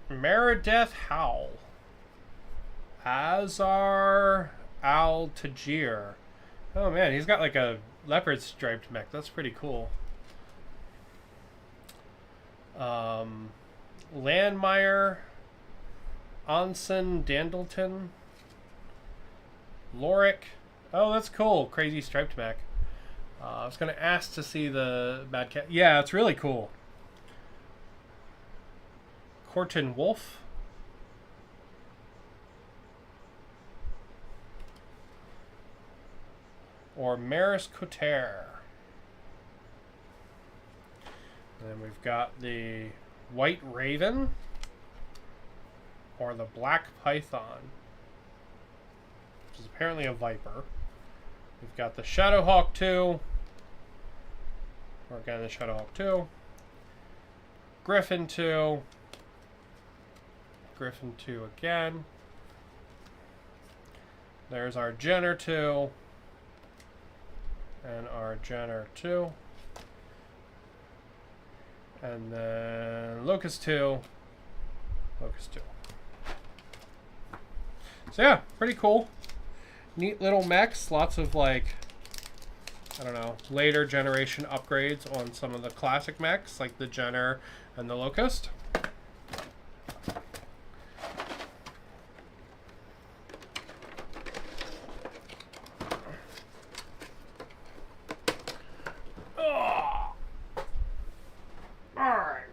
Meredith Howl, Azar Al-Tajir. Oh man, he's got like a leopard striped mech. That's pretty cool. Landmeyer, Onsen Dandleton, Lorik. Oh, that's cool. Crazy striped mech. I was going to ask to see the Bad Cat. Yeah, it's really cool. Corton Wolf. Or Maris Cotter. And then we've got the White Raven. Or the Black Python, which is apparently a Viper. We've got the Shadowhawk 2. Or again, the Shadowhawk 2. Griffin 2. Griffin 2 again. There's our Jenner 2. And our Jenner 2. And then Locust 2. Locust 2. So yeah, pretty cool. Neat little mechs. Lots of, like, I don't know, later generation upgrades on some of the classic mechs, like the Jenner and the Locust.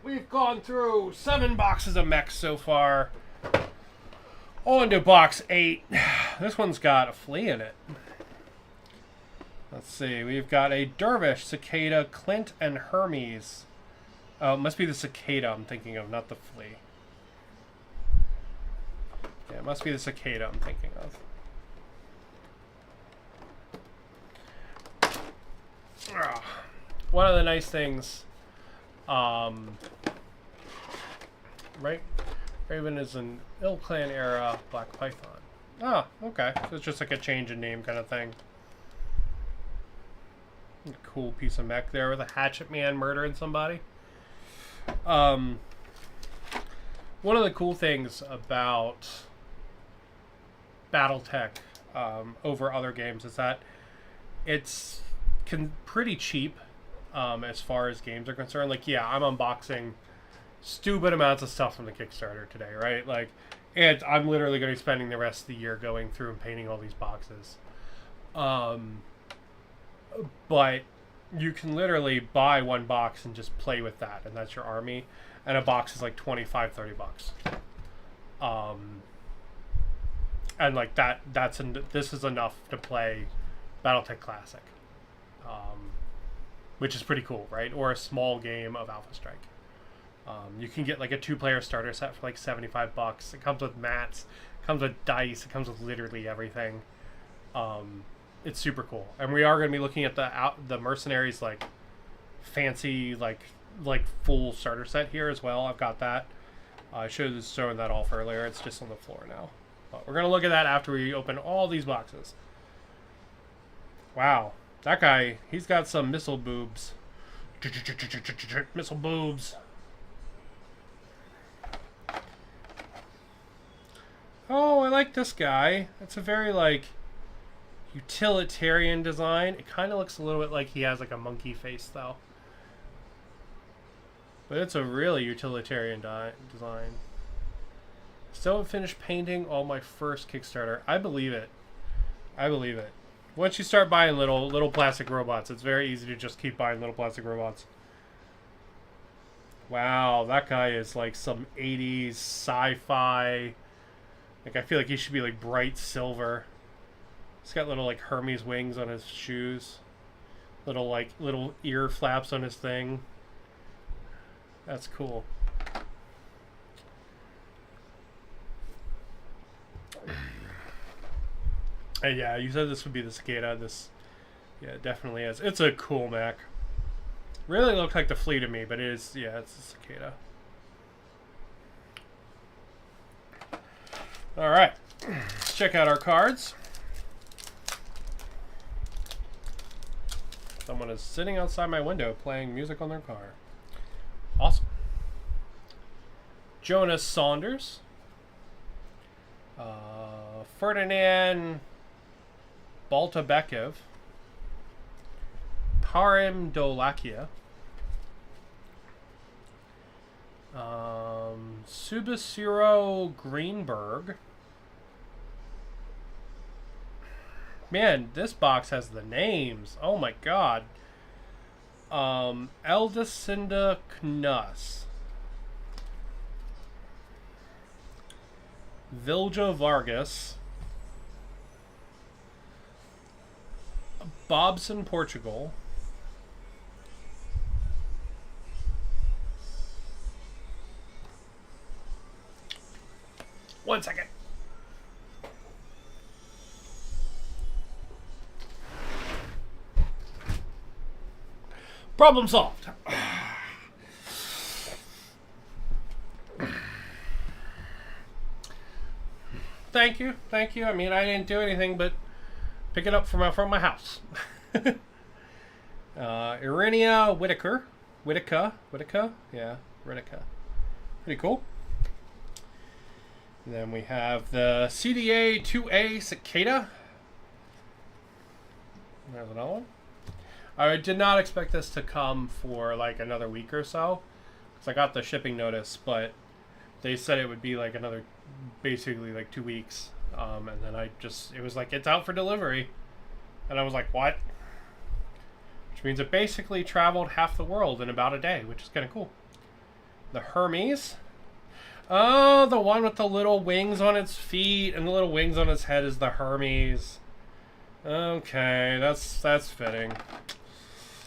We've gone through 7 boxes of mechs so far. On to box 8. This one's got a flea in it. Let's see. We've got a Dervish, Cicada, Clint, and Hermes. Oh, it must be the Cicada I'm thinking of, not the flea. Yeah, it must be the Cicada I'm thinking of. One of the nice things... right? Raven is an Ill Clan era Black Python. Ah, okay. So it's just like a change in name kind of thing. Cool piece of mech there with a hatchet man murdering somebody. One of the cool things about Battletech over other games is that it's pretty cheap as far as games are concerned. Like, yeah, I'm unboxing stupid amounts of stuff from the Kickstarter today, right? Like, and I'm literally going to be spending the rest of the year going through and painting all these boxes. But you can literally buy one box and just play with that, and that's your army. And a box is like 25, 30 bucks. And like this is enough to play Battletech Classic. Which is pretty cool, right? Or a small game of Alpha Strike. You can get like a 2-player starter set for like 75 bucks. It comes with mats, it comes with dice, it comes with literally everything. It's super cool. And we are going to be looking at the mercenaries, like fancy like full starter set here as well. I've got that. I should have shown that off earlier. It's just on the floor now. But we're going to look at that after we open all these boxes. Wow. That guy, he's got some missile boobs. Missile boobs. Oh, I like this guy. It's a very, like, utilitarian design. It kind of looks a little bit like he has, like, a monkey face, though. But it's a really utilitarian design. Still haven't finished painting all my first Kickstarter. I believe it. I believe it. Once you start buying little plastic robots, it's very easy to just keep buying little plastic robots. Wow, that guy is like some 80s sci-fi. Like, I feel like he should be like bright silver. He's got little like Hermes wings on his shoes. Little ear flaps on his thing. That's cool. And yeah, you said this would be the Cicada. Yeah, it definitely is. It's a cool mech. Really looked like the flea to me, but it is, yeah, it's the Cicada. Alright, let's check out our cards. Someone is sitting outside my window playing music on their car. Awesome. Jonas Saunders. Ferdinand Baltabekev, Parim Dolakia, Subasiro Greenberg. Man, this box has the names. Oh my god. Eldesinda Knus, Vilja Vargas, Bobson, Portugal, one second. Problem solved. Thank you. I mean, I didn't do anything but pick it up from my house. Irenia Whitaker. Yeah, Whitaker. Pretty cool. And then we have the CDA 2A Cicada. There's another one. I did not expect this to come for like another week or so, because I got the shipping notice, but they said it would be like another, basically like 2 weeks. And then it was like, it's out for delivery. And I was like, what? Which means it basically traveled half the world in about a day, which is kind of cool. The Hermes. Oh, the one with the little wings on its feet and the little wings on its head is the Hermes. Okay, that's fitting.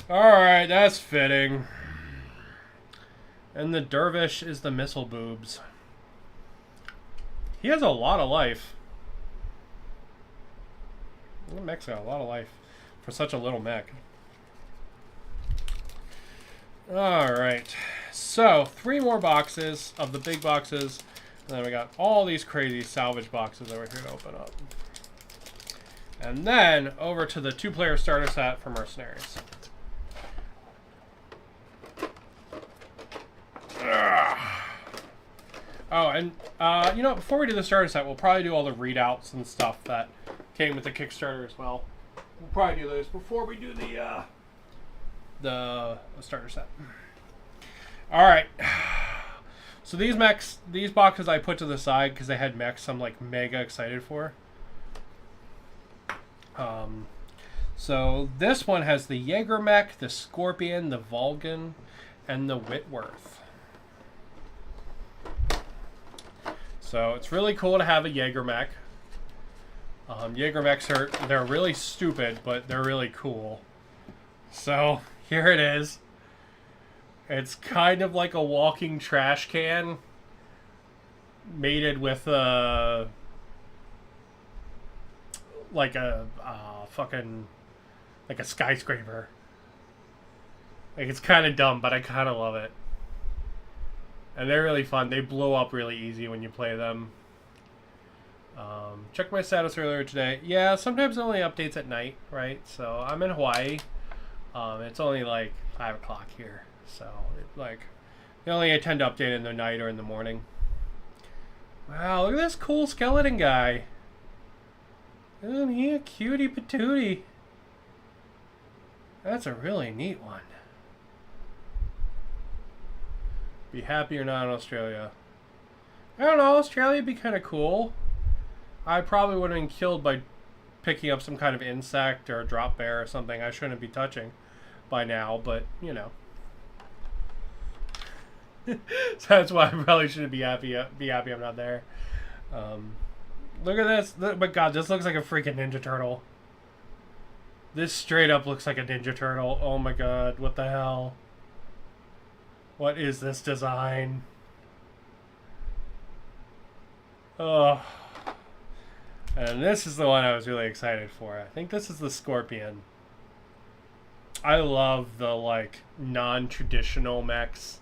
Alright, that's fitting. And the Dervish is the missile boobs. He has a lot of life. The mech's got a lot of life for such a little mech. Alright. So, 3 more boxes of the big boxes. And then we got all these crazy salvage boxes over here to open up. And then over to the 2-player starter set for mercenaries. Oh, and you know, before we do the starter set, we'll probably do all the readouts and stuff that came with the Kickstarter as well. We'll probably do those before we do the starter set. All right. So these mechs, these boxes I put to the side because they had mechs I'm like mega excited for. So this one has the Jaeger mech, the Scorpion, the Vulcan, and the Whitworth. So it's really cool to have a Jaeger mech. Jaeger mechs they're really stupid, but they're really cool. So here it is. It's kind of like a walking trash can, mated with like a like a skyscraper. Like, it's kind of dumb, but I kind of love it. And they're really fun. They blow up really easy when you play them. Check my status earlier today. Yeah, sometimes it only updates at night, right? So I'm in Hawaii. It's only like 5 o'clock here. So they only tend to update in the night or in the morning. Wow, look at this cool skeleton guy. Isn't he a cutie patootie? That's a really neat one. Be happy you're not in Australia. I don't know, Australia would be kind of cool. I probably would have been killed by picking up some kind of insect or a drop bear or something I shouldn't be touching by now, but, you know. So that's why I probably shouldn't be happy I'm not there. Look at this. But God, this looks like a freaking Ninja Turtle. This straight up looks like a Ninja Turtle. Oh my God, what the hell? What is this design? Oh. And this is the one I was really excited for. I think this is the Scorpion. I love the, like, non-traditional mechs.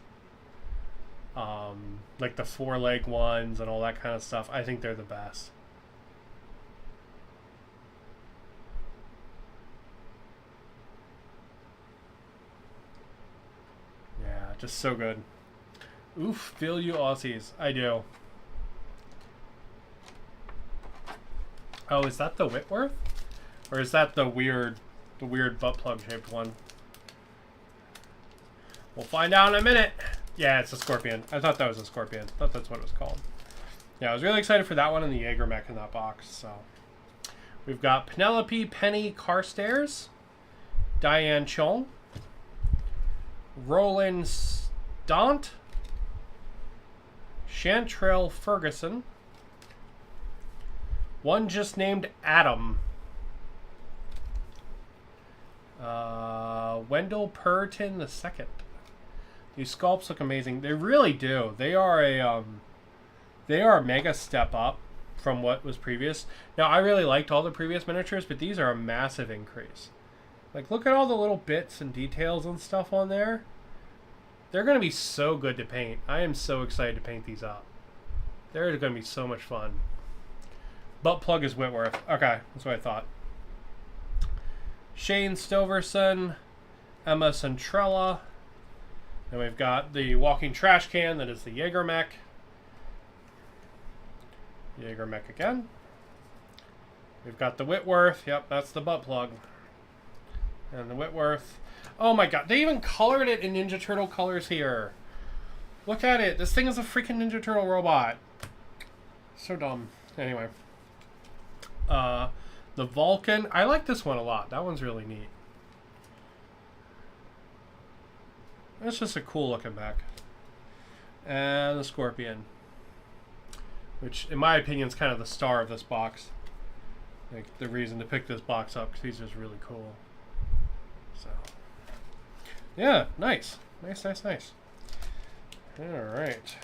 Like the 4-leg ones and all that kind of stuff. I think they're the best. Yeah, just so good. Oof, feel you Aussies. I do. Oh, is that the Whitworth? Or is that the weird butt plug shaped one? We'll find out in a minute. Yeah, it's a Scorpion. I thought that was a Scorpion. I thought that's what it was called. Yeah, I was really excited for that one and the Jaeger mech in that box. So we've got Penelope Penny Carstairs, Diane Chong, Roland Stant, Chantrell Ferguson, one just named Adam, Wendell Purton II. These sculpts look amazing. They really do. They are a mega step up from what was previous. Now, I really liked all the previous miniatures, but these are a massive increase. Like, look at all the little bits and details and stuff on there. They're going to be so good to paint. I am so excited to paint these up. They're going to be so much fun. Butt plug is Whitworth. Okay, that's what I thought. Shane Stoverson, Emma Centrella. And we've got the walking trash can that is the Jaeger mech. Jaeger mech again. We've got the Whitworth. Yep, that's the butt plug. And the Whitworth. Oh my god, they even colored it in Ninja Turtle colors here. Look at it. This thing is a freaking Ninja Turtle robot. So dumb. Anyway. The Vulcan. I like this one a lot. That one's really neat. It's just a cool looking mech. And the Scorpion. Which, in my opinion, is kind of the star of this box. Like, the reason to pick this box up, because he's just really cool. So. Yeah, nice. Nice, nice, nice. Alright.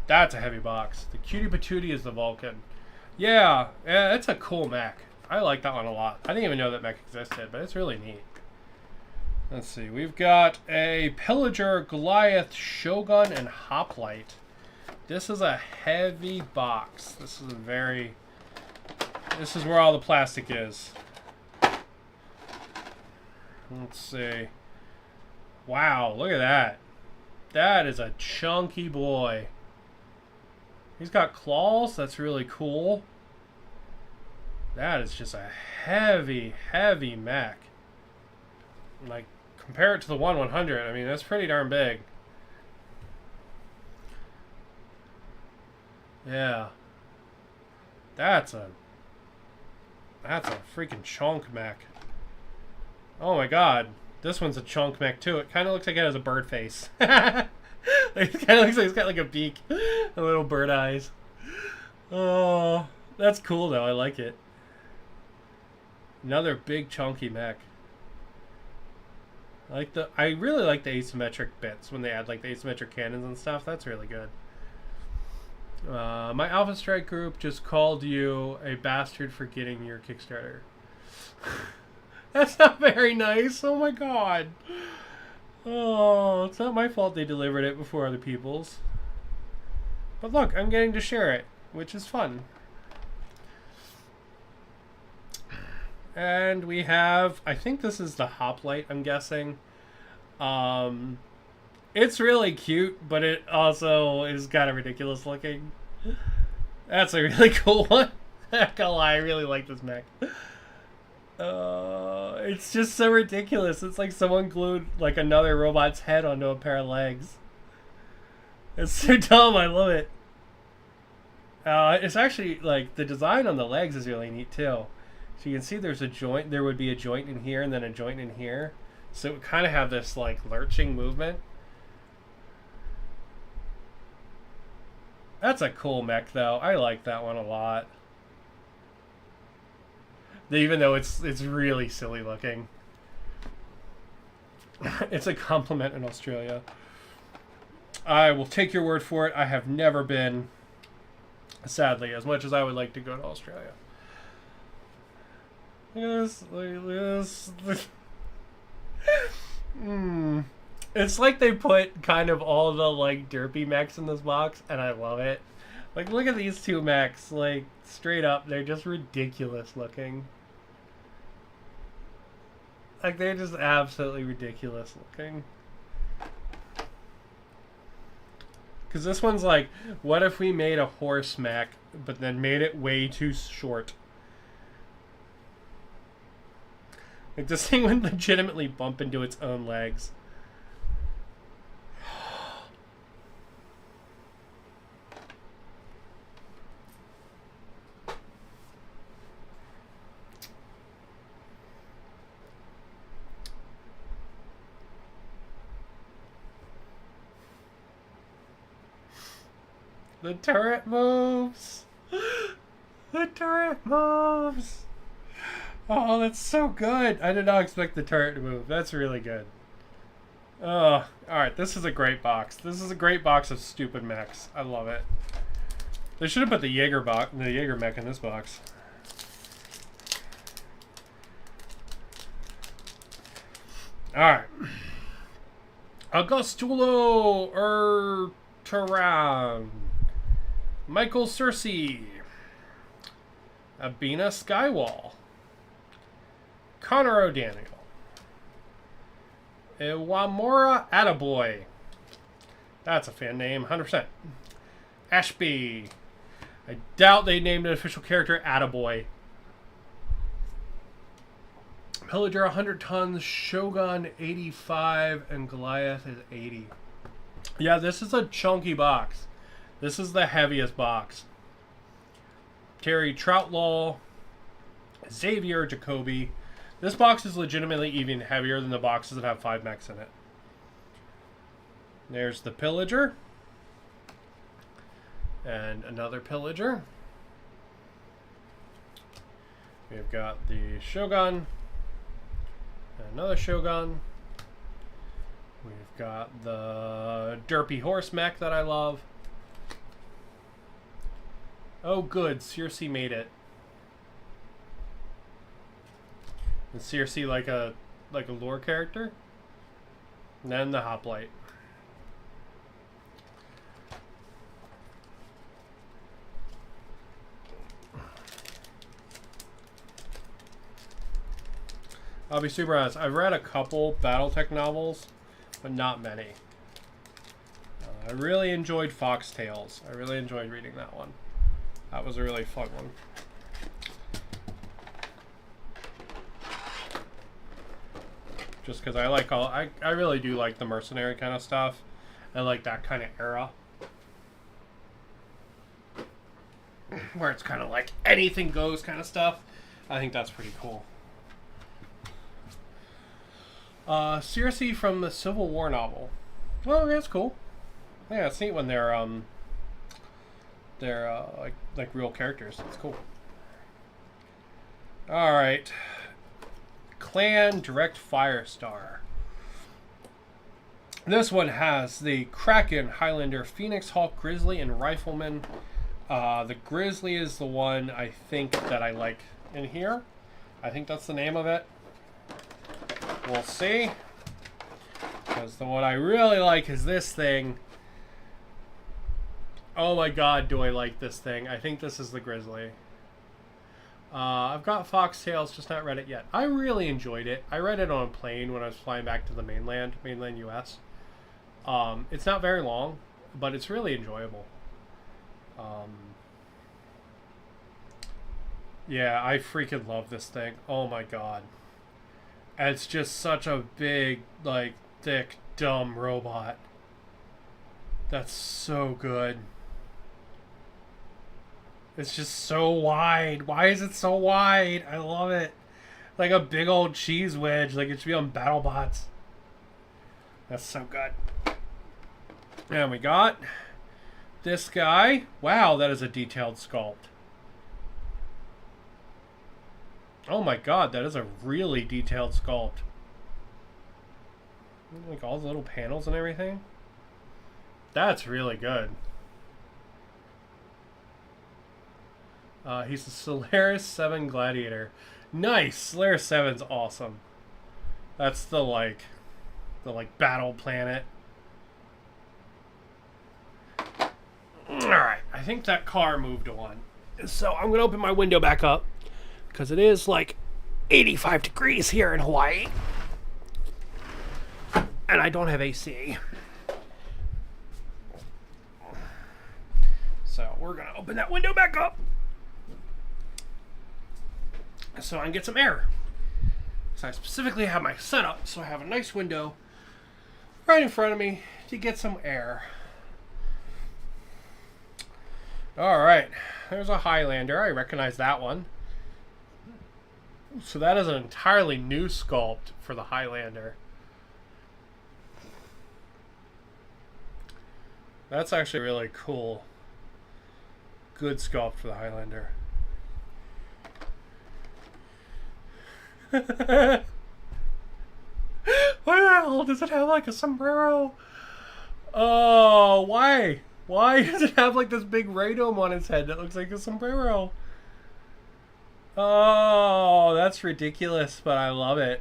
That's a heavy box. The Cutie Patootie is the Vulcan. Yeah, it's a cool mech. I like that one a lot. I didn't even know that mech existed, but it's really neat. Let's see. We've got a Pillager, Goliath, Shogun, and Hoplite. This is a heavy box. This is this is where all the plastic is. Let's see. Wow, look at that. That is a chunky boy. He's got claws. That's really cool. That is just a heavy, heavy mech. Like, compare it to the 1/100. I mean, that's pretty darn big. Yeah. That's a freaking chunk mech. Oh my god. This one's a chunk mech too. It kind of looks like it has a bird face. It kind of looks like it's got like a beak. A little bird eyes. Oh, that's cool though. I like it. Another big chunky mech. I really like the asymmetric bits when they add like the asymmetric cannons and stuff. That's really good. My Alpha Strike group just called you a bastard for getting your Kickstarter. That's not very nice. Oh my god. Oh, it's not my fault they delivered it before other people's. But look, I'm getting to share it, which is fun. And we have, I think this is the Hoplite, I'm guessing. It's really cute, but it also is kind of ridiculous looking. That's a really cool one. I'm not gonna lie, I really like this mech. It's just so ridiculous. It's like someone glued like another robot's head onto a pair of legs. It's so dumb. I love it. It's actually like the design on the legs is really neat too. So you can see there's a joint. There would be a joint in here and then a joint in here. So it would kind of have this like lurching movement. That's a cool mech though. I like that one a lot. Even though it's really silly looking. It's a compliment in Australia. I will take your word for it. I have never been, sadly, as much as I would like to go to Australia. Look at this. Look at this. It's like they put kind of all the like derpy mechs in this box, and I love it. Like, look at these two mechs. Like, straight up, they're just ridiculous looking. Like, they're just absolutely ridiculous looking. Because this one's like, what if we made a horse mech, but then made it way too short? Like, this thing would legitimately bump into its own legs. The turret moves! The turret moves! Oh, that's so good! I did not expect the turret to move. That's really good. Oh, alright, this is a great box. This is a great box of stupid mechs. I love it. They should have put the Jaeger mech in this box. Alright. Augustulo Erturan. Michael Cersei. Abina Skywall. Connor O'Daniel. Iwamura Attaboy. That's a fan name, 100%. Ashby. I doubt they named an official character Attaboy. Pillager 100 tons, Shogun 85, and Goliath is 80. Yeah, this is a chunky box. This is the heaviest box. Terry Troutlaw, Xavier Jacoby. This box is legitimately even heavier than the boxes that have 5 mechs in it. There's the Pillager. And another Pillager. We've got the Shogun. Another Shogun. We've got the Derpy Horse mech that I love. Oh good, Cersei made it. Is Cersei like a lore character? And then the Hoplite. I'll be super honest. I've read a couple Battletech novels, but not many. I really enjoyed Fox Tales. I really enjoyed reading that one. That was a really fun one. Just because I like all, I really do like the mercenary kind of stuff. I like that kind of era. Where it's kind of like anything goes kind of stuff. I think that's pretty cool. Cersei from the Civil War novel. Oh, that's cool. Yeah, it's neat when they're like real characters. It's cool. All right. Clan Direct Firestar. This one has the Kraken, Highlander, Phoenix, Hawk, Grizzly, and Rifleman. The Grizzly is the one I think that I like in here. I think that's the name of it. We'll see. Because the one I really like is this thing. Oh my god, do I like this thing. I think this is the Grizzly. I've got Fox Tales, just not read it yet. I really enjoyed it. I read it on a plane when I was flying back to the mainland US. It's not very long, but it's really enjoyable. Yeah, I freaking love this thing. Oh my god. It's just such a big, like, thick, dumb robot. That's so good. It's just so wide. Why is it so wide? I love it. Like a big old cheese wedge. Like it should be on BattleBots. That's so good. And we got this guy. Wow, that is a detailed sculpt. Oh my god, that is a really detailed sculpt. Like all the little panels and everything. That's really good. He's a Solaris 7 Gladiator. Nice! Solaris 7's awesome. That's the battle planet. Alright, I think that car moved on. So I'm going to open my window back up. Because it is like 85 degrees here in Hawaii. And I don't have AC. So we're going to open that window back up. So I can get some air. So I specifically have my setup so I have a nice window right in front of me to get some air. Alright, there's a Highlander. I recognize that one. So that is an entirely new sculpt for the Highlander. That's actually really cool. Good sculpt for the Highlander. Wow, does it have like a sombrero? Oh, why? Why does it have like this big radome on its head that looks like a sombrero? Oh, that's ridiculous, but I love it.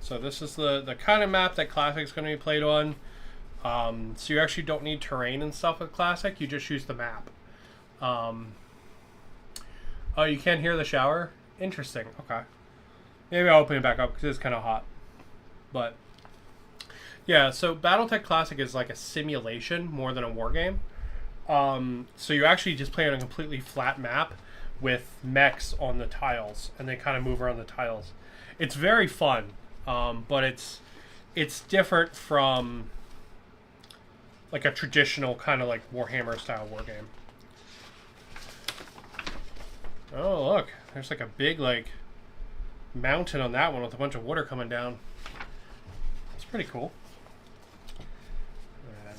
So this is the kind of map that Classic is going to be played on. So you actually don't need terrain and stuff with Classic. You just use the map. Oh, you can't hear the shower? Interesting. Okay. Maybe I'll open it back up because it's kind of hot. But yeah, so Battletech Classic is like a simulation more than a war game. So you actually just play on a completely flat map with mechs on the tiles, and they kind of move around the tiles. It's very fun, but it's different from like a traditional kind of like Warhammer style war game. Oh look, there's like a big like mountain on that one with a bunch of water coming down. It's pretty cool. And,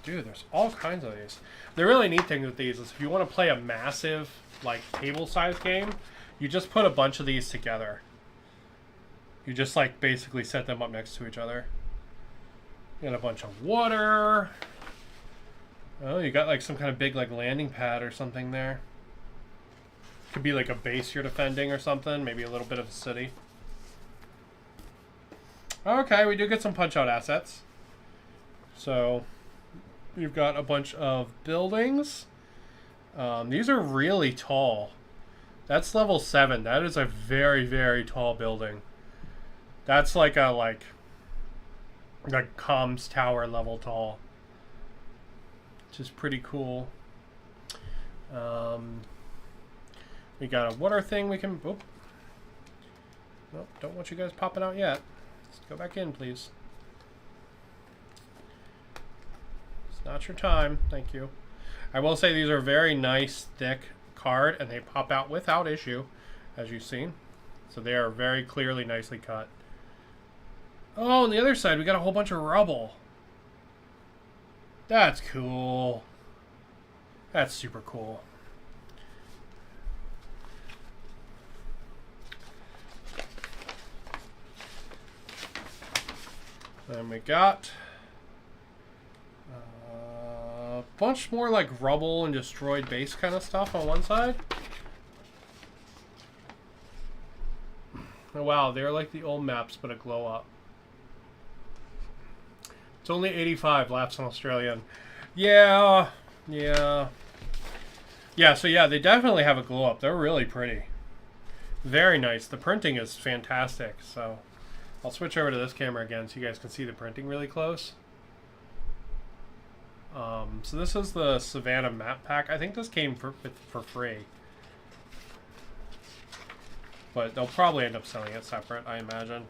dude, there's all kinds of these. The really neat thing with these is if you want to play a massive like table size game, you just put a bunch of these together. You just like basically set them up next to each other. You got a bunch of water. Oh, you got like some kind of big like landing pad or something there. Could be like a base you're defending or something. Maybe a little bit of a city. Okay, we do get some punch out assets. So you've got a bunch of buildings. These are really tall. That's level 7. That is a very, very tall building. That's like a comms tower level tall, which is pretty cool. We got a water thing we can... Oop. Nope, don't want you guys popping out yet. Let's go back in, please. It's not your time. Thank you. I will say these are very nice, thick card, and they pop out without issue, as you've seen. So they are very clearly, nicely cut. Oh, on the other side, we got a whole bunch of rubble. That's cool. That's super cool. Then we got a bunch more like rubble and destroyed base kind of stuff on one side. Oh wow, they're like the old maps, but a glow up. It's only 85 laps on Australian. Yeah. So yeah, they definitely have a glow up. They're really pretty. Very nice. The printing is fantastic, so I'll switch over to this camera again so you guys can see the printing really close. So this is the Savannah map pack. I think this came for free. But they'll probably end up selling it separate, I imagine.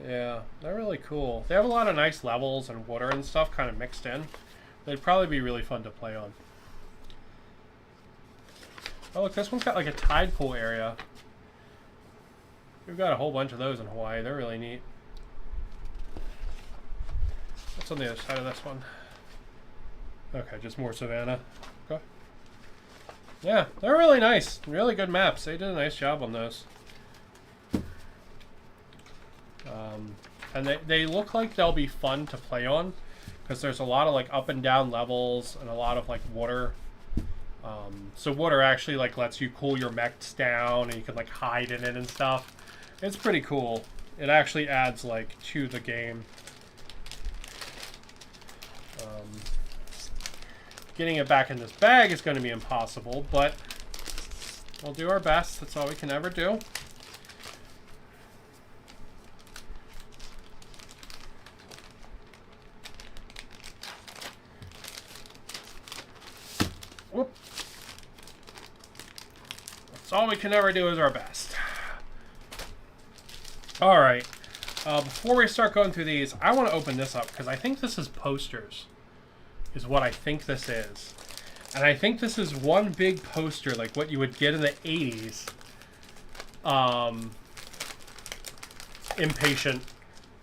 Yeah, they're really cool. They have a lot of nice levels and water and stuff kind of mixed in. They'd probably be really fun to play on. Oh look, this one's got like a tide pool area. We've got a whole bunch of those in Hawaii. They're really neat. What's on the other side of this one? Okay, just more Savannah. Okay. Yeah, they're really nice. Really good maps. They did a nice job on those. And they look like they'll be fun to play on because there's a lot of like up and down levels and a lot of like water. So water actually like lets you cool your mechs down and you can like hide in it and stuff. It's pretty cool. It actually adds like to the game. Getting it back in this bag is going to be impossible, but we'll do our best. That's all we can ever do. Whoop. That's all we can ever do is our best. All right. Before we start going through these, I want to open this up because I think this is posters. Is what I think this is. And I think this is one big poster, like what you would get in the 80s. Impatient.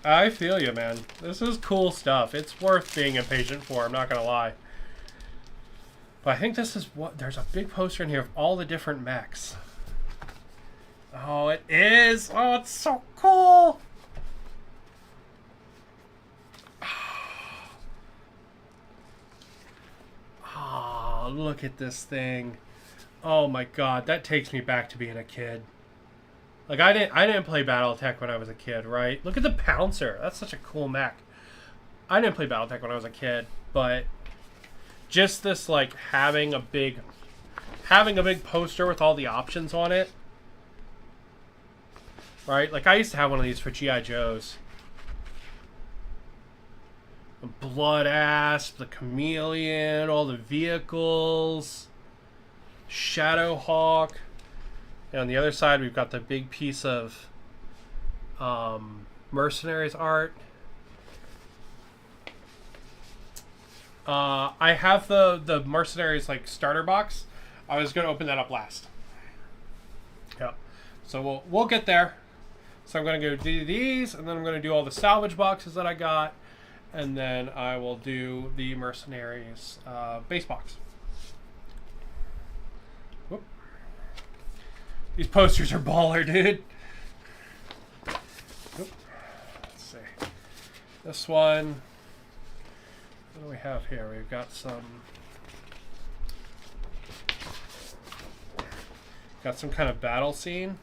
I feel you, man. This is cool stuff. It's worth being impatient for, I'm not gonna lie. But I think this is what... There's a big poster in here of all the different mechs. Oh, it is! Oh, it's so cool! Oh, look at this thing. Oh my god, that takes me back to being a kid. Like, I didn't play Battletech when I was a kid, right? Look at the Pouncer. That's such a cool mech. I didn't play Battletech when I was a kid, but just this, like, having a big poster with all the options on it, right? Like, I used to have one of these for G.I. Joes. Blood Asp, the Chameleon, all the vehicles, Shadowhawk. And on the other side, we've got the big piece of mercenaries art. I have the mercenaries like starter box. I was going to open that up last. Yep. So we'll get there. So I'm going to go do these, and then I'm going to do all the salvage boxes that I got, and then I will do the mercenaries base box. Whoop. These posters are baller, dude. Whoop. Let's see. This one. What do we have here? We've got some kind of battle scene.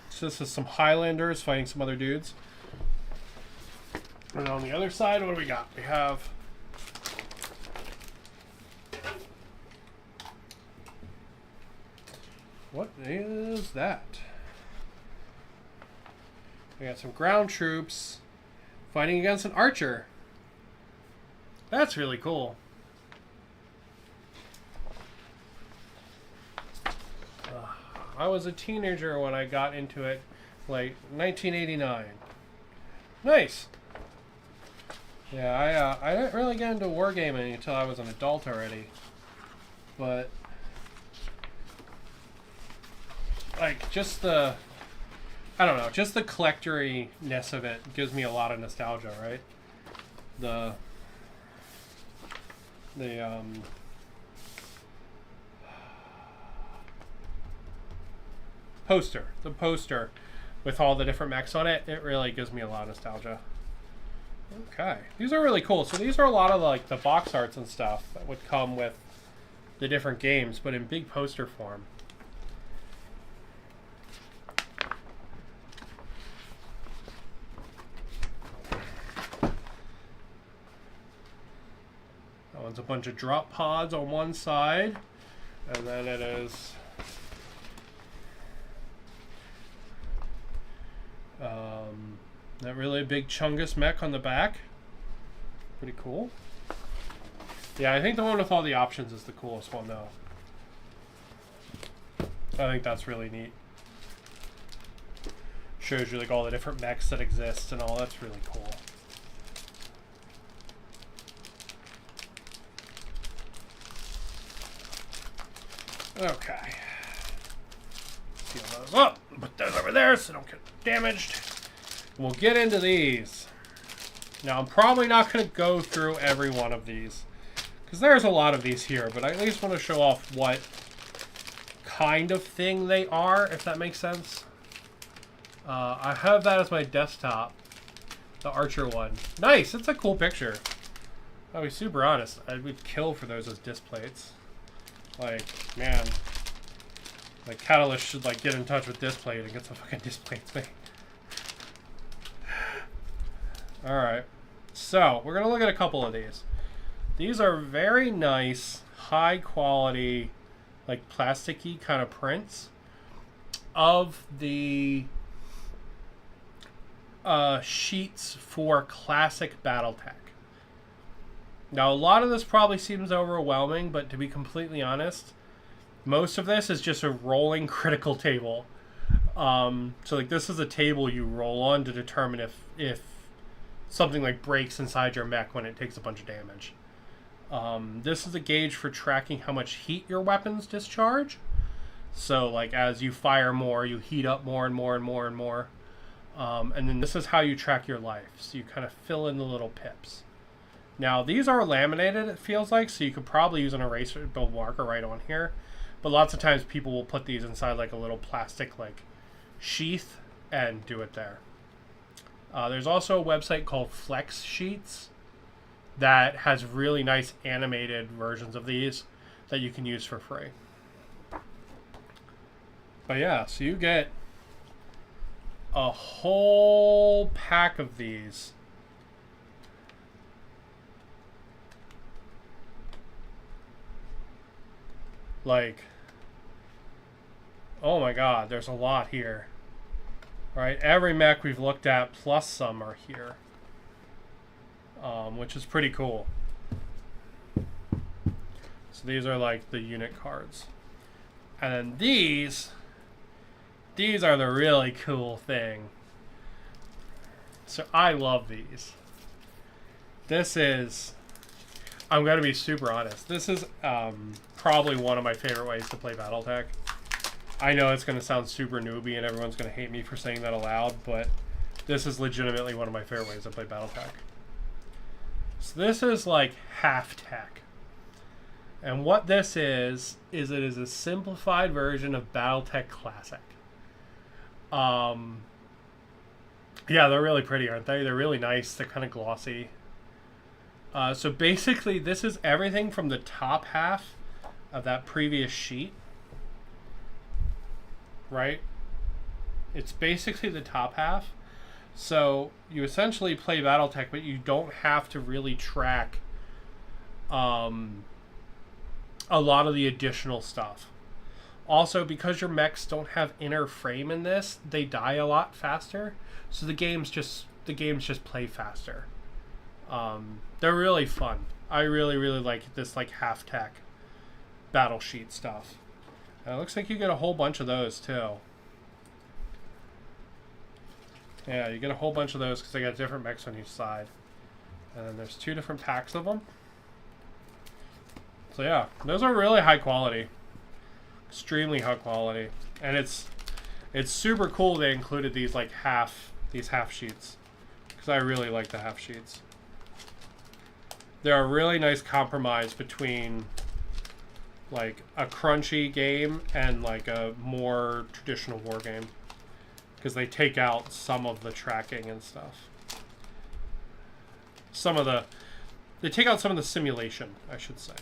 So this is some Highlanders fighting some other dudes. And on the other side, what do we got? We have what is that? We got some ground troops fighting against an archer. That's really cool. I was a teenager when I got into it, like 1989. Nice. Yeah, I didn't really get into wargaming until I was an adult already. But like just the, I don't know, just the collectory-ness of it gives me a lot of nostalgia, right? The poster with all the different mechs on it, it really gives me a lot of nostalgia. Okay, these are really cool. So these are a lot of like the box arts and stuff that would come with the different games, but in big poster form. That one's a bunch of drop pods on one side, and then it is that really big Chungus mech on the back. Pretty cool. Yeah, I think the one with all the options is the coolest one, though. I think that's really neat. Shows you like all the different mechs that exist and all. That's really cool. Okay. Seal those up. Put those over there so they don't get damaged. We'll get into these. Now, I'm probably not going to go through every one of these, because there's a lot of these here, but I at least want to show off what kind of thing they are, if that makes sense. I have that as my desktop, the Archer one. Nice! It's a cool picture. I'll be super honest. I would kill for those as disc plates. Like, man. Like, Catalyst should, like, get in touch with Displate and get some fucking Displates made. Alright. So, we're going to look at a couple of these. These are very nice, high quality, like, plasticky kind of prints of the sheets for classic Battletech. Now, a lot of this probably seems overwhelming, but to be completely honest, most of this is just a rolling critical table. So, like, this is a table you roll on to determine if something, like, breaks inside your mech when it takes a bunch of damage. This is a gauge for tracking how much heat your weapons discharge. So, like, as you fire more, you heat up more and more and more and more. And then this is how you track your life. So you kind of fill in the little pips. Now, these are laminated, it feels like, so you could probably use an eraser build marker right on here. But lots of times people will put these inside, like, a little plastic, like, sheath and do it there. There's also a website called Flex Sheets that has really nice animated versions of these that you can use for free. But yeah, so you get a whole pack of these. Like, oh my god, there's a lot here. Alright, every mech we've looked at plus some are here. Which is pretty cool. So these are like the unit cards. And then these are the really cool thing. So I love these. This is, I'm going to be super honest, this is probably one of my favorite ways to play Battletech. I know it's going to sound super newbie and everyone's going to hate me for saying that aloud, but this is legitimately one of my favorite ways to play Battletech. So this is like half tech. And what this is it is a simplified version of Battletech Classic. Yeah, they're really pretty, aren't they? They're really nice. They're kind of glossy. So basically, this is everything from the top half of that previous sheet. Right? It's basically the top half. So you essentially play Battletech, but you don't have to really track a lot of the additional stuff. Also, because your mechs don't have inner frame in this, they die a lot faster. So the games just play faster. They're really fun. I really like this like half tech battle sheet stuff. And it looks like you get a whole bunch of those too. Yeah, you get a whole bunch of those because they got different mechs on each side. And then there's 2 different packs of them. So yeah, those are really high quality. Extremely high quality. And it's super cool they included these like half sheets. Because I really like the half sheets. They're a really nice compromise between like a crunchy game and like a more traditional war game. Because they take out some of the tracking and stuff. They take out some of the simulation, I should say.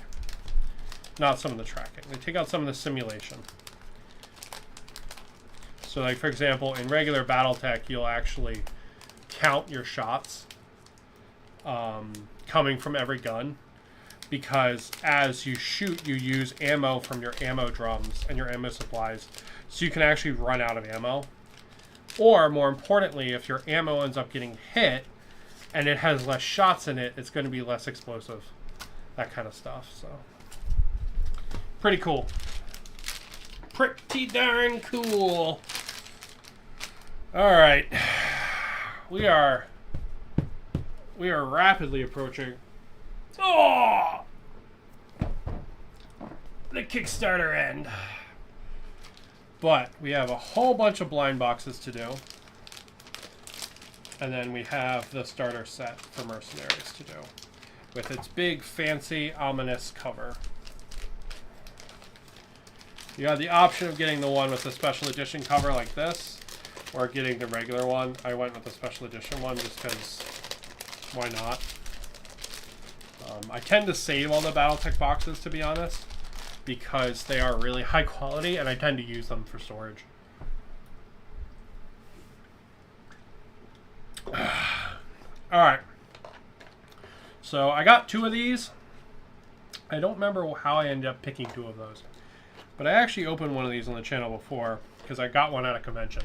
Not some of the tracking. They take out some of the simulation. So like, for example, in regular Battletech, you'll actually count your shots coming from every gun. Because as you shoot, you use ammo from your ammo drums and your ammo supplies. So you can actually run out of ammo. Or, more importantly, if your ammo ends up getting hit and it has less shots in it, it's going to be less explosive. That kind of stuff, so... Pretty cool. Pretty darn cool. Alright. We are rapidly approaching... Oh! The Kickstarter end. But we have a whole bunch of blind boxes to do. And then we have the starter set for Mercenaries to do. With its big, fancy, ominous cover. You have the option of getting the one with the special edition cover like this. Or getting the regular one. I went with the special edition one just because why not? I tend to save all the Battletech boxes, to be honest. Because they are really high quality and I tend to use them for storage. Alright. So I got 2 of these. I don't remember how I ended up picking 2 of those. But I actually opened one of these on the channel before because I got one at a convention.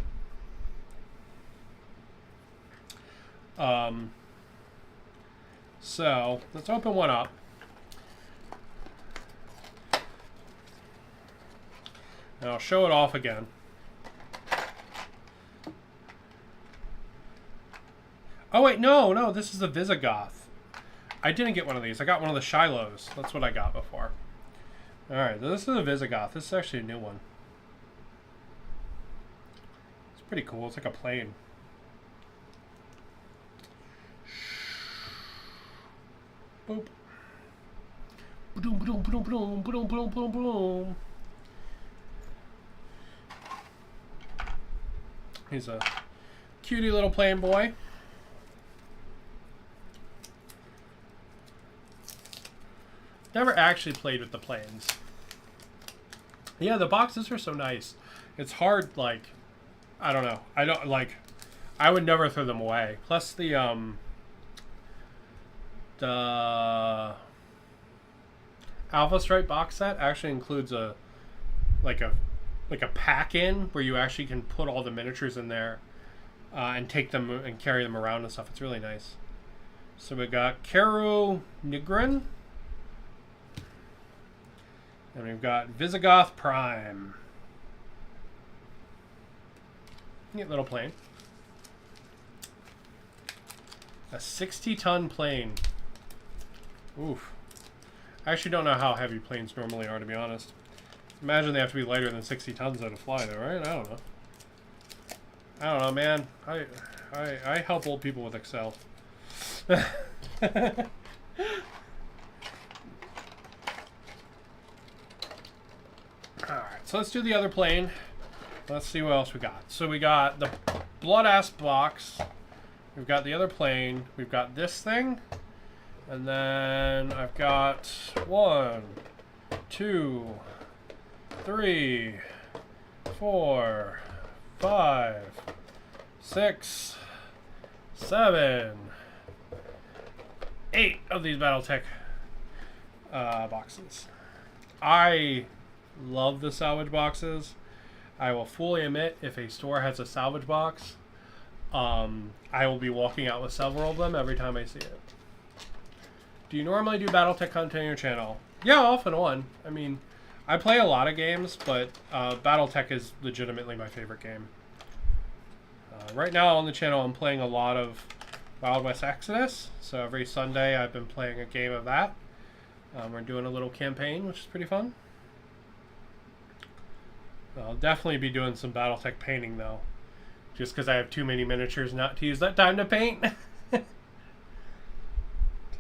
So let's open one up. And I'll show it off again. Oh wait, no, this is the Visigoth. I didn't get one of these. I got one of the Shilohs. That's what I got before. Alright, this is a Visigoth. This is actually a new one. It's pretty cool. It's like a plane. Boop. Boom, boom, boom, boom, boom, boom, boom, boom. He's a cutie little plane boy. Never actually played with the planes. Yeah, the boxes are so nice. It's hard, like, I don't know. I don't, like, I would never throw them away. Plus the Alpha Strike box set actually includes a pack-in where you actually can put all the miniatures in there and take them and carry them around and stuff. It's really nice. So we got Karu Nigrin. And we've got Visigoth Prime. Neat little plane. A 60-ton plane. Oof. I actually don't know how heavy planes normally are, to be honest. Imagine they have to be lighter than 60 tons though to fly, though, right? I don't know. I don't know, man. I help old people with Excel. Alright, so let's do the other plane. Let's see what else we got. So we got the Blood-Ass box. We've got the other plane. We've got this thing. And then I've got 1, 2, 3, 4, 5, 6, 7, 8 of these Battletech boxes. I love the salvage boxes. I will fully admit, if a store has a salvage box, I will be walking out with several of them every time I see it. Do you normally do Battletech content on your channel? Yeah, off and on. I mean, I play a lot of games, but Battletech is legitimately my favorite game. Right now on the channel, I'm playing a lot of Wild West Exodus. So every Sunday, I've been playing a game of that. We're doing a little campaign, which is pretty fun. I'll definitely be doing some Battletech painting, though. Just because I have too many miniatures not to use that time to paint.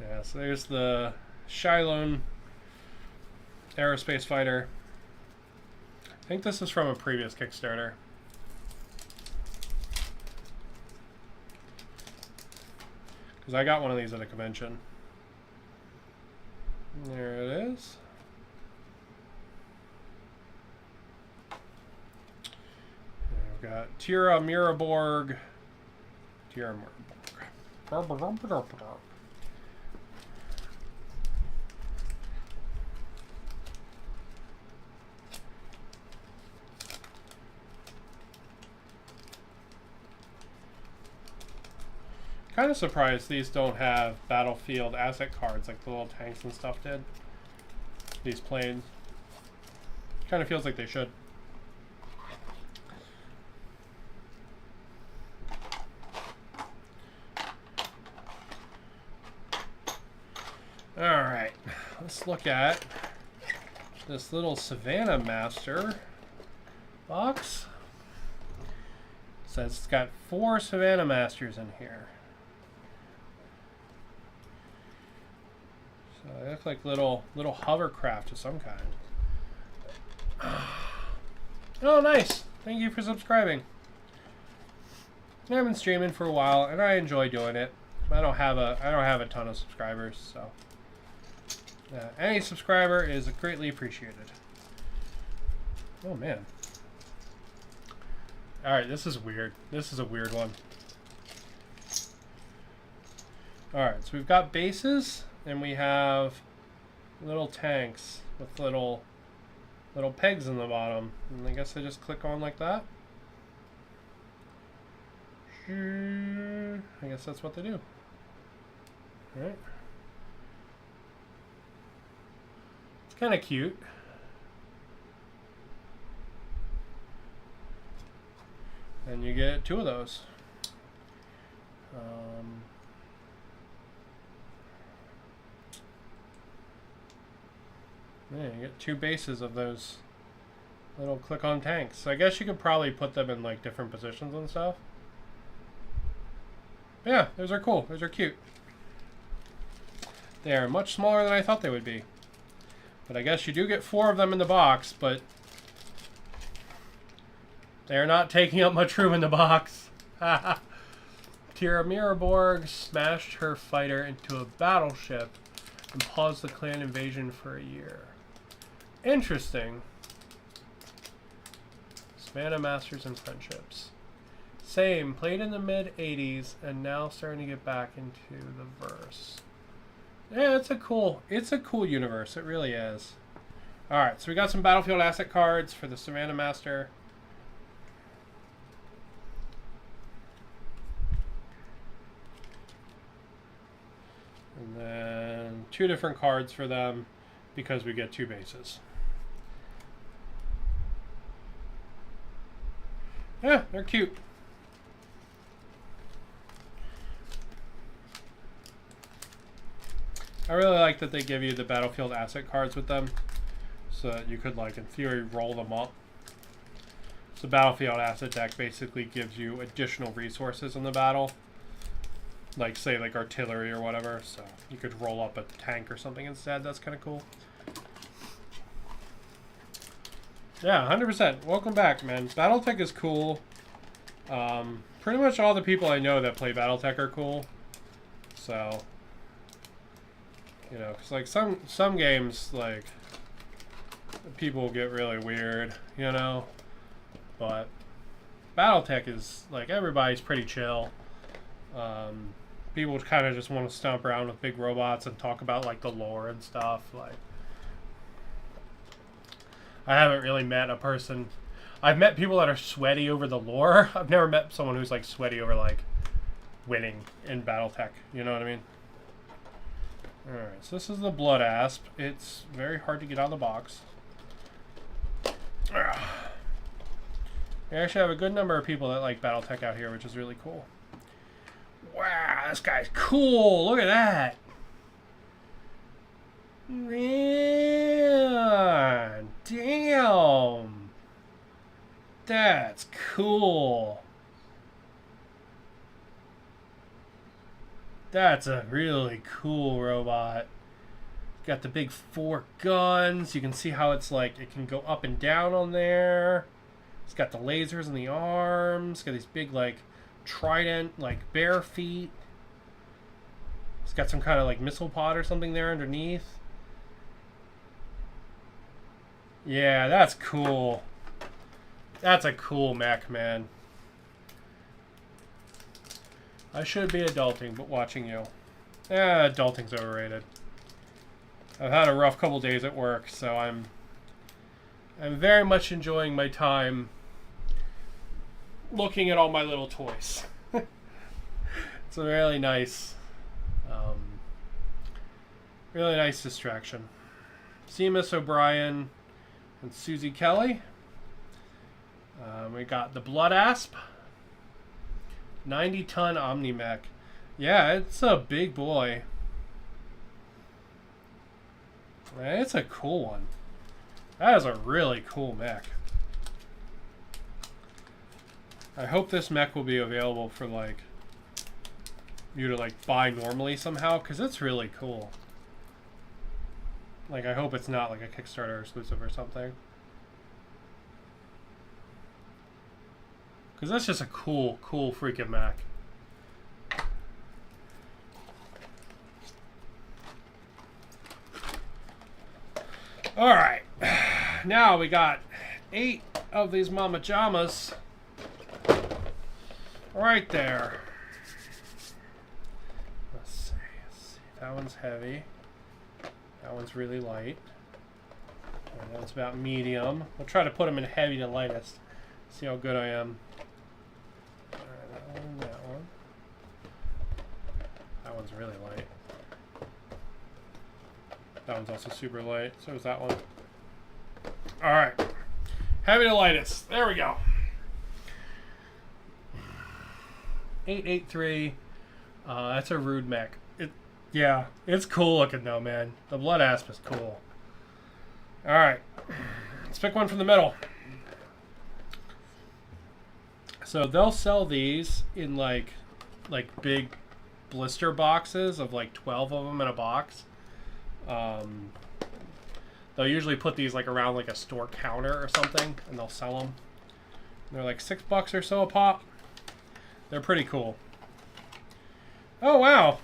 Yeah, so there's the Shylone aerospace fighter. I think this is from a previous Kickstarter. Because I got one of these at a convention. There it is. We've got Tira Miraborg. Tira Miraborg. Kind of surprised these don't have battlefield asset cards like the little tanks and stuff did. These planes. Kind of feels like they should. Alright, let's look at this little Savannah Master box. It says it's got 4 Savannah Masters in here. So they look like little hovercraft of some kind. Oh, nice! Thank you for subscribing. I've been streaming for a while, and I enjoy doing it. I don't have a ton of subscribers, so any subscriber is greatly appreciated. Oh man! All right, this is weird. This is a weird one. All right, so we've got bases. And we have little tanks with little pegs in the bottom. And I guess I just click on like that. I guess that's what they do. All right. It's kind of cute. And you get 2 of those. Yeah, you get 2 bases of those little click-on tanks. So I guess you could probably put them in like different positions and stuff. But yeah, those are cool. Those are cute. They are much smaller than I thought they would be. But I guess you do get 4 of them in the box, but they are not taking up much room in the box. Tira Miraborg smashed her fighter into a battleship and paused the clan invasion for a year. Interesting. Savannah Masters and Friendships. Same, played in the mid-80s and now starting to get back into the verse. Yeah, it's a cool universe. It really is. Alright, so we got some Battlefield asset cards for the Savannah Master. And then 2 different cards for them because we get 2 bases. Yeah, they're cute. I really like that they give you the Battlefield asset cards with them so that you could, like, in theory, roll them up. So Battlefield asset deck basically gives you additional resources in the battle. Like, say, like artillery or whatever. So you could roll up a tank or something instead. That's kind of cool. Yeah, 100%. Welcome back, man. Battletech is cool. Pretty much all the people I know that play Battletech are cool. So, you know, because, like, some games, like, people get really weird, you know? But Battletech is, like, everybody's pretty chill. People kind of just want to stomp around with big robots and talk about, like, the lore and stuff. Like, I haven't really met a person. I've met people that are sweaty over the lore. I've never met someone who's, like, sweaty over, like, winning in Battletech. You know what I mean? Alright, so this is the Blood Asp. It's very hard to get out of the box. We actually have a good number of people that like Battletech out here, which is really cool. Wow, this guy's cool. Look at that. Man, damn. That's cool. That's a really cool robot. Got the big 4 guns. You can see how it's like, it can go up and down on there. It's got the lasers in the arms. It's got these big, like, trident, like, bare feet. It's got some kind of, like, missile pod or something there underneath. Yeah, that's cool. That's a cool mech, man. I should be adulting, but watching you. Yeah, adulting's overrated. I've had a rough couple days at work, so I'm very much enjoying my time looking at all my little toys. It's a really nice distraction. Seamus O'Brien and Susie Kelly. We got the Blood Asp. 90-ton Omni-Mech. Yeah, it's a big boy. It's a cool one. That is a really cool mech. I hope this mech will be available for, like, you to, like, buy normally somehow, because it's really cool. Like, I hope it's not, like, a Kickstarter exclusive or something. Because that's just a cool freaking mech. Alright. Now we got 8 of these Mama Jamas. Right there. Let's see. That one's heavy. That one's really light. And that one's about medium. We'll try to put them in heavy to lightest. See how good I am. Alright, that one, that one. That one's really light. That one's also super light. So is that one. Alright. Heavy to lightest. There we go. 883. That's a rude mech. Yeah, it's cool looking though, man. The Blood Asp is cool. Alright. Let's pick one from the middle. So they'll sell these in like big blister boxes of like 12 of them in a box. They'll usually put these like around like a store counter or something, and they'll sell them. And they're like $6 or so a pop. They're pretty cool. Oh wow!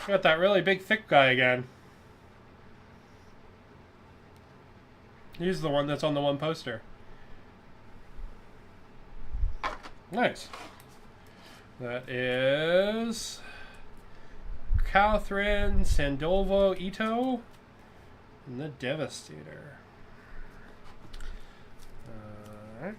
Got that really big thick guy again. He's the one that's on the one poster. Nice. That is Catherine Sandoval Ito and the Devastator. Alright.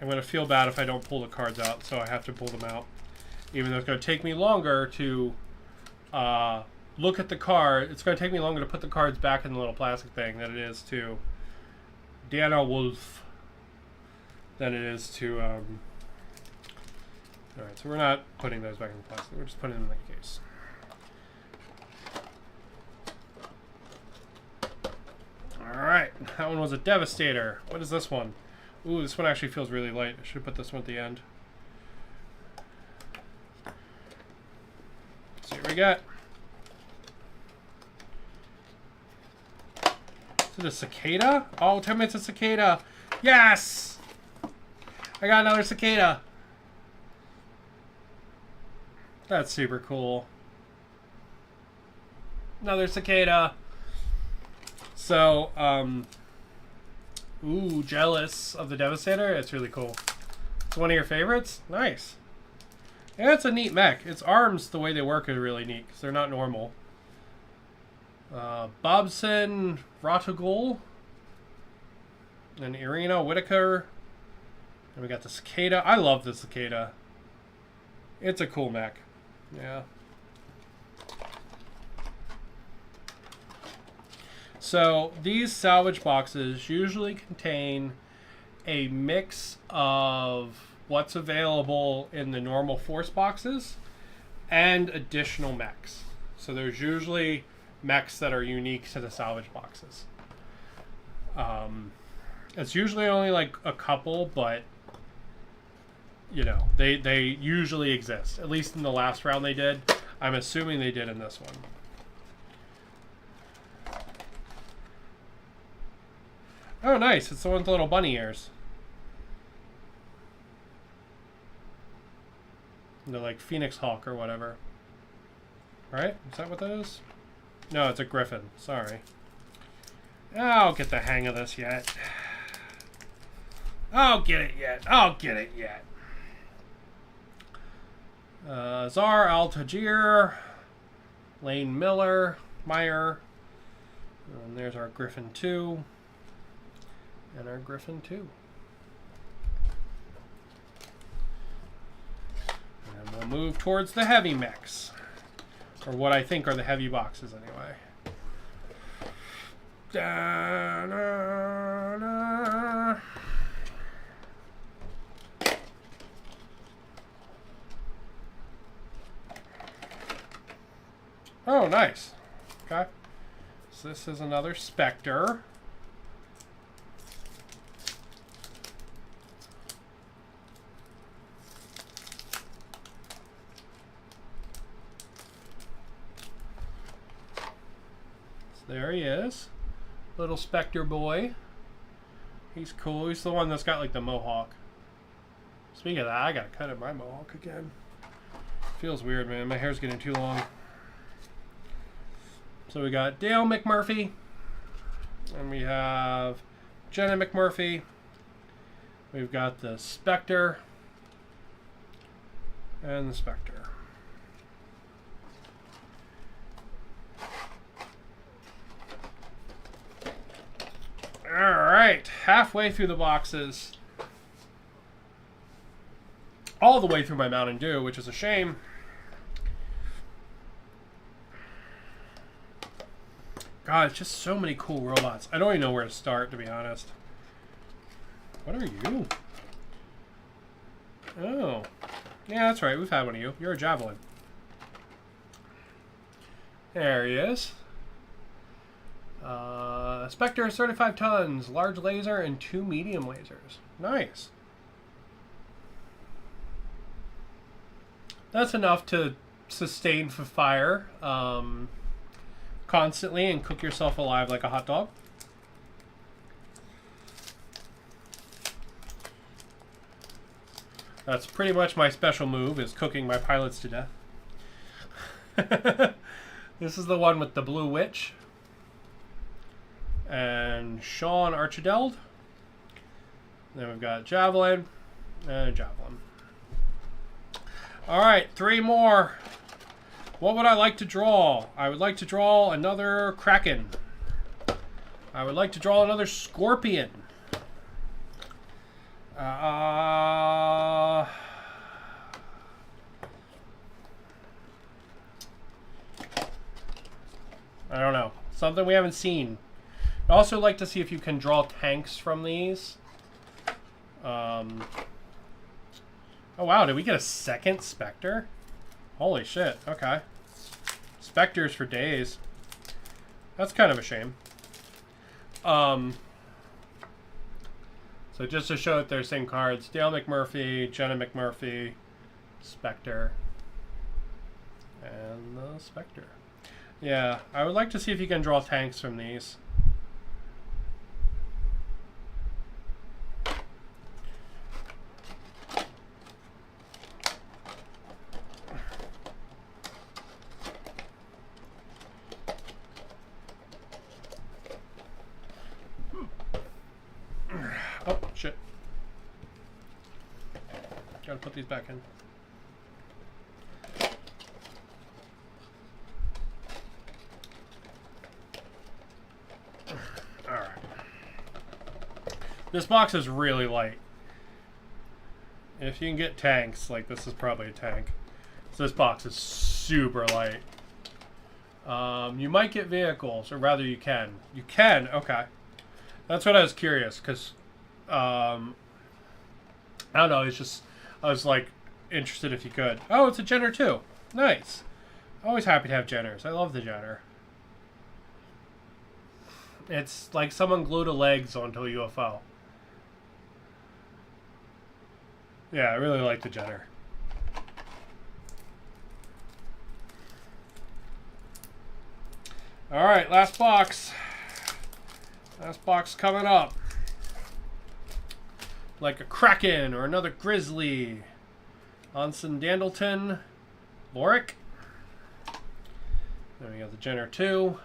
I'm going to feel bad if I don't pull the cards out, so I have to pull them out. Even though it's going to take me longer to look at the card. It's going to take me longer to put the cards back in the little plastic thing than it is to Diana Wolf. Than it is to... Alright, so we're not putting those back in the plastic. We're just putting them in the case. Alright, that one was a Devastator. What is this one? Ooh, this one actually feels really light. I should have put this one at the end. Let's see what we got. Is it a cicada? Oh, tell me it's a cicada. Yes! I got another cicada. That's super cool. Another cicada. So, ooh, jealous of the Devastator. It's really cool. It's one of your favorites? Nice. Yeah, it's a neat mech. Its arms, the way they work, are really neat because they're not normal. Bobson Rotogul. And Irina Whitaker. And we got the cicada. I love the cicada. It's a cool mech. Yeah. So these salvage boxes usually contain a mix of what's available in the normal force boxes and additional mechs. So there's usually mechs that are unique to the salvage boxes. It's usually only like a couple, but you know, they usually exist. At least in the last round they did. I'm assuming they did in this one. Oh, nice. It's the one with the little bunny ears. The, like, Phoenix Hawk or whatever. Right? Is that what that is? No, it's a griffin. Sorry. I'll get the hang of this yet. I'll get it yet. I'll get it yet. Zar Al-Tajir. Lane Meyer. And there's our Griffin 2. And our Griffin 2. And we'll move towards the heavy mechs. Or what I think are the heavy boxes anyway. Da, da, da. Oh, nice. Okay. So this is another Spectre. There he is. Little Spectre boy. He's cool. He's the one that's got like the mohawk. Speaking of that, I gotta cut in my mohawk again. Feels weird, man. My hair's getting too long. So we got Dale McMurphy. And we have Jenna McMurphy. We've got the Spectre. And the Spectre. Alright, halfway through the boxes. All the way through my Mountain Dew, which is a shame. God, it's just so many cool robots. I don't even know where to start, to be honest. What are you? Oh. Yeah, that's right. We've had one of you. You're a Javelin. There he is. Spectre, 35 tons, large laser, and 2 medium lasers. Nice. That's enough to sustain for fire constantly and cook yourself alive like a hot dog. That's pretty much my special move, is cooking my pilots to death. This is the one with the blue witch. and Sean Archideld. Then we've got Javelin and Javelin. All right, 3 more. What would I like to draw? I would like to draw another Kraken. I would like to draw another Scorpion. I don't know. Something we haven't seen. I'd also like to see if you can draw tanks from these. Oh wow, did we get a second Spectre? Holy shit, okay. Spectres for days. That's kind of a shame. So just to show that they're the same cards, Dale McMurphy, Jenna McMurphy, Spectre, and the Spectre. Yeah, I would like to see if you can draw tanks from these. Oh, shit. Gotta put these back in. Alright. This box is really light. If you can get tanks, like this is probably a tank. So this box is super light. You might get vehicles, or rather you can. You can, okay. That's what I was curious, because I don't know, it's just, I was like interested if you could. Oh, it's a Jenner too. Nice. Always happy to have Jenners. I love the Jenner. It's like someone glued a legs onto a UFO. Yeah, I really like the Jenner. Alright, last box. Last box coming up. Like a Kraken or another Grizzly. Onsen Dandleton. Lorik. Then we got the Jenner 2.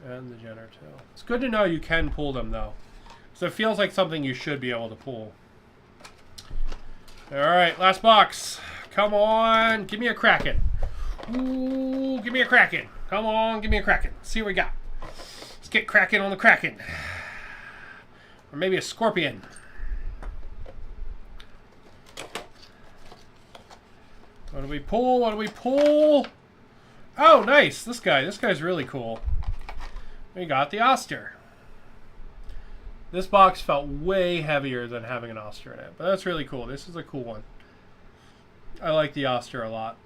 And the Jenner 2. It's good to know you can pull them though. So it feels like something you should be able to pull. Alright, last box. Come on, give me a Kraken. Ooh, give me a Kraken. Come on, give me a Kraken. See what we got. Let's get Kraken on the Kraken. Or maybe a Scorpion. What do we pull? What do we pull? Oh, nice. This guy. This guy's really cool. We got the Oster. This box felt way heavier than having an Oster in it. But that's really cool. This is a cool one. I like the Oster a lot.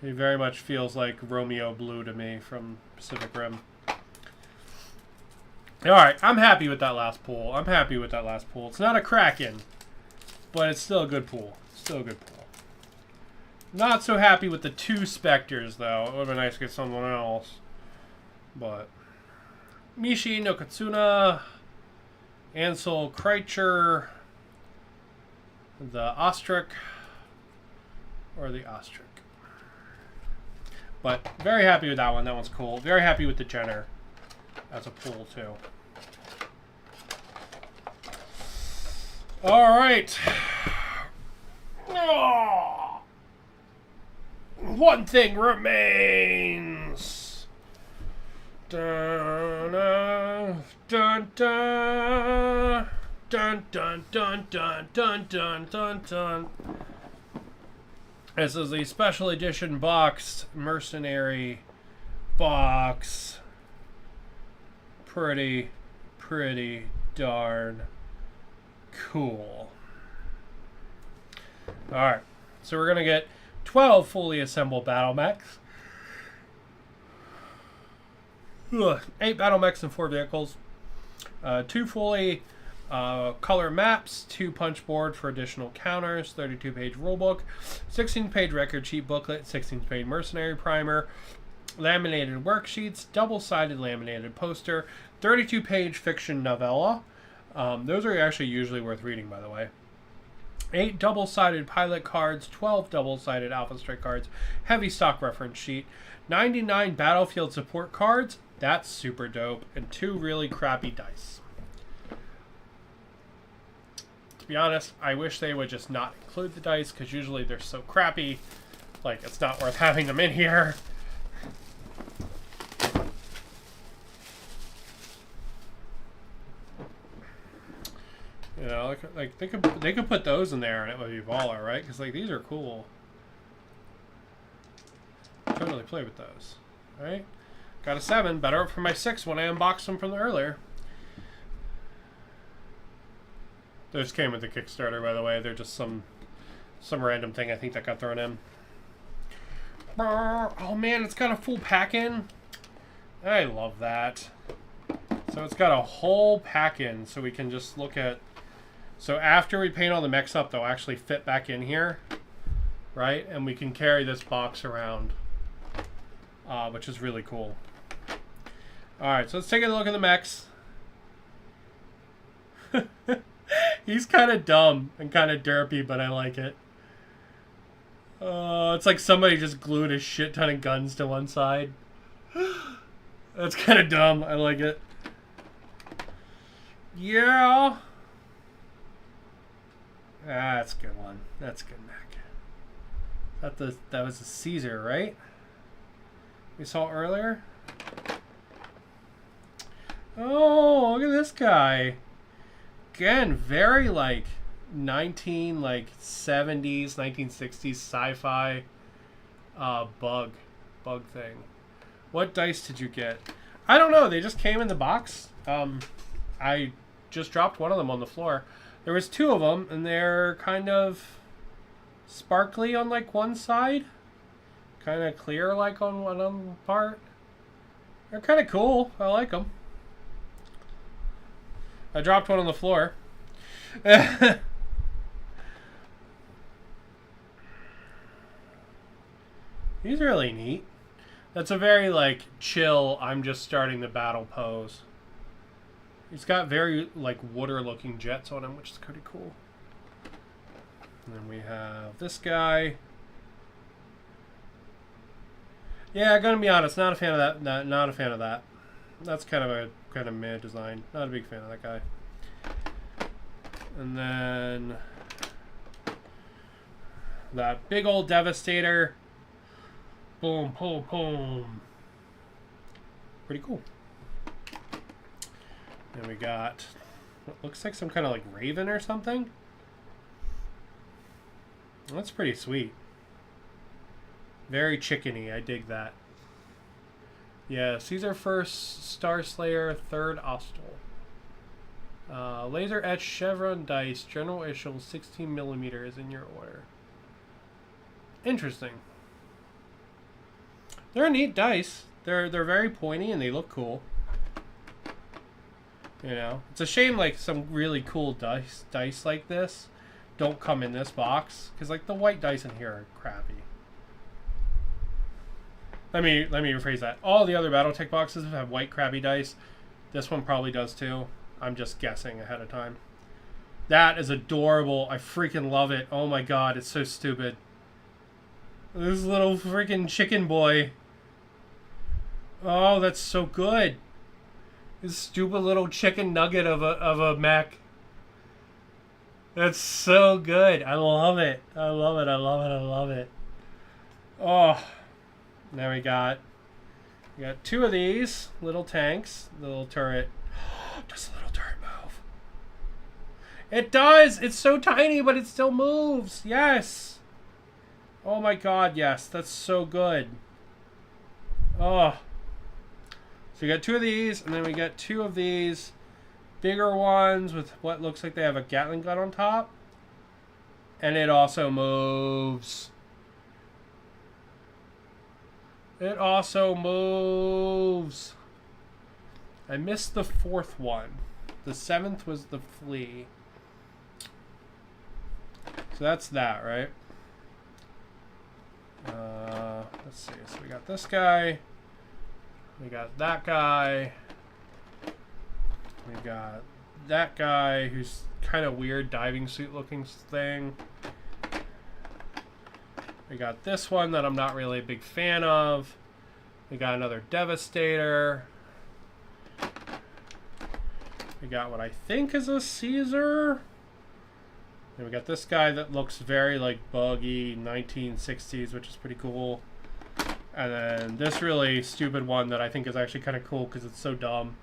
He very much feels like Romeo Blue to me from Pacific Rim. Alright, I'm happy with that last pull. I'm happy with that last pull. It's not a Kraken, but it's still a good pull. Still a good pull. Not so happy with the 2 Spectres, though. It would have been nice to get someone else. But Mishi no Katsuna, Ansel Kreitcher, the Ostrich, or the Ostrich. But very happy with that one. That one's cool. Very happy with the Jenner as a pull, too. Alright. Oh, one thing remains. Dun, dun, dun, dun, dun, dun, dun, dun, dun, dun, dun, dun. This is the special edition boxed mercenary box. Pretty darn cool. Alright, so we're going to get 12 fully assembled battle mechs. 8 battle mechs and 4 vehicles. 2 fully color maps, 2 punch board for additional counters, 32-page rulebook, 16-page record sheet booklet, 16-page mercenary primer, laminated worksheets, double-sided laminated poster, 32-page fiction novella. Those are actually usually worth reading, by the way. 8 double-sided pilot cards, 12 double-sided Alpha Strike cards, heavy stock reference sheet, 99 battlefield support cards, that's super dope, and 2 really crappy dice. To be honest, I wish they would just not include the dice, because usually they're so crappy, like, it's not worth having them in here. You know, like they could put those in there and it would be baller, right? Because like these are cool. Totally play with those, right? Got a 7, better up for my 6 when I unboxed them from earlier. Those came with the Kickstarter, by the way. They're just some random thing I think that got thrown in. Oh man, it's got a full pack in. I love that. So it's got a whole pack in, so we can just look at. So after we paint all the mechs up, they'll actually fit back in here, right? And we can carry this box around, which is really cool. All right, so let's take a look at the mechs. He's kind of dumb and kind of derpy, but I like it. It's like somebody just glued a shit ton of guns to one side. That's kind of dumb. I like it. Yeah. That's a good one. That's a good mech. That was a Caesar, right? We saw earlier. Oh, look at this guy. Again, very like 70s, 1960s sci-fi bug thing. What dice did you get? I don't know. They just came in the box. I just dropped one of them on the floor. There was 2 of them, and they're kind of sparkly on like one side, kind of clear like on one part. They're kind of cool. I like them. I dropped one on the floor. He's really neat. That's a very like chill, I'm just starting the battle pose. He's got very like water looking jets on him, which is pretty cool. And then we have this guy. Yeah, gonna be honest, not a fan of that. Not a fan of that. That's kind of meh design. Not a big fan of that guy. And then that big old Devastator. Boom, boom, boom. Pretty cool. And we got what looks like some kind of like raven or something. That's pretty sweet. Very chickeny. I dig that. Yeah, Caesar first, Star Slayer, third Ostel. Laser etched chevron dice, general issue, 16mm is in your order. Interesting. They're neat dice. They're very pointy and they look cool. You know, it's a shame like some really cool dice like this don't come in this box, because like the white dice in here are crappy. Let me rephrase that. All the other Battletech boxes have white crappy dice. This one probably does too. I'm just guessing ahead of time. That is adorable. I freaking love it. Oh my god, it's so stupid. This little freaking chicken boy. Oh, that's so good. This stupid little chicken nugget of a mech. That's so good. I love it. I love it. I love it. I love it. Oh. Now we got 2 of these little tanks. The little turret. Does the little turret move? It does. It's so tiny, but it still moves. Yes. Oh my god, yes. That's so good. Oh. So we got 2 of these, and then we got 2 of these bigger ones with what looks like they have a Gatling gun on top. And it also moves. It also moves. I missed the 4th one. The 7th was the flea. So that's that, right? Let's see. So we got this guy. We got that guy. We got that guy who's kind of weird diving suit looking thing. We got this one that I'm not really a big fan of. We got another Devastator. We got what I think is a Caesar. And we got this guy that looks very like buggy 1960s, which is pretty cool. And then this really stupid one that I think is actually kind of cool because it's so dumb,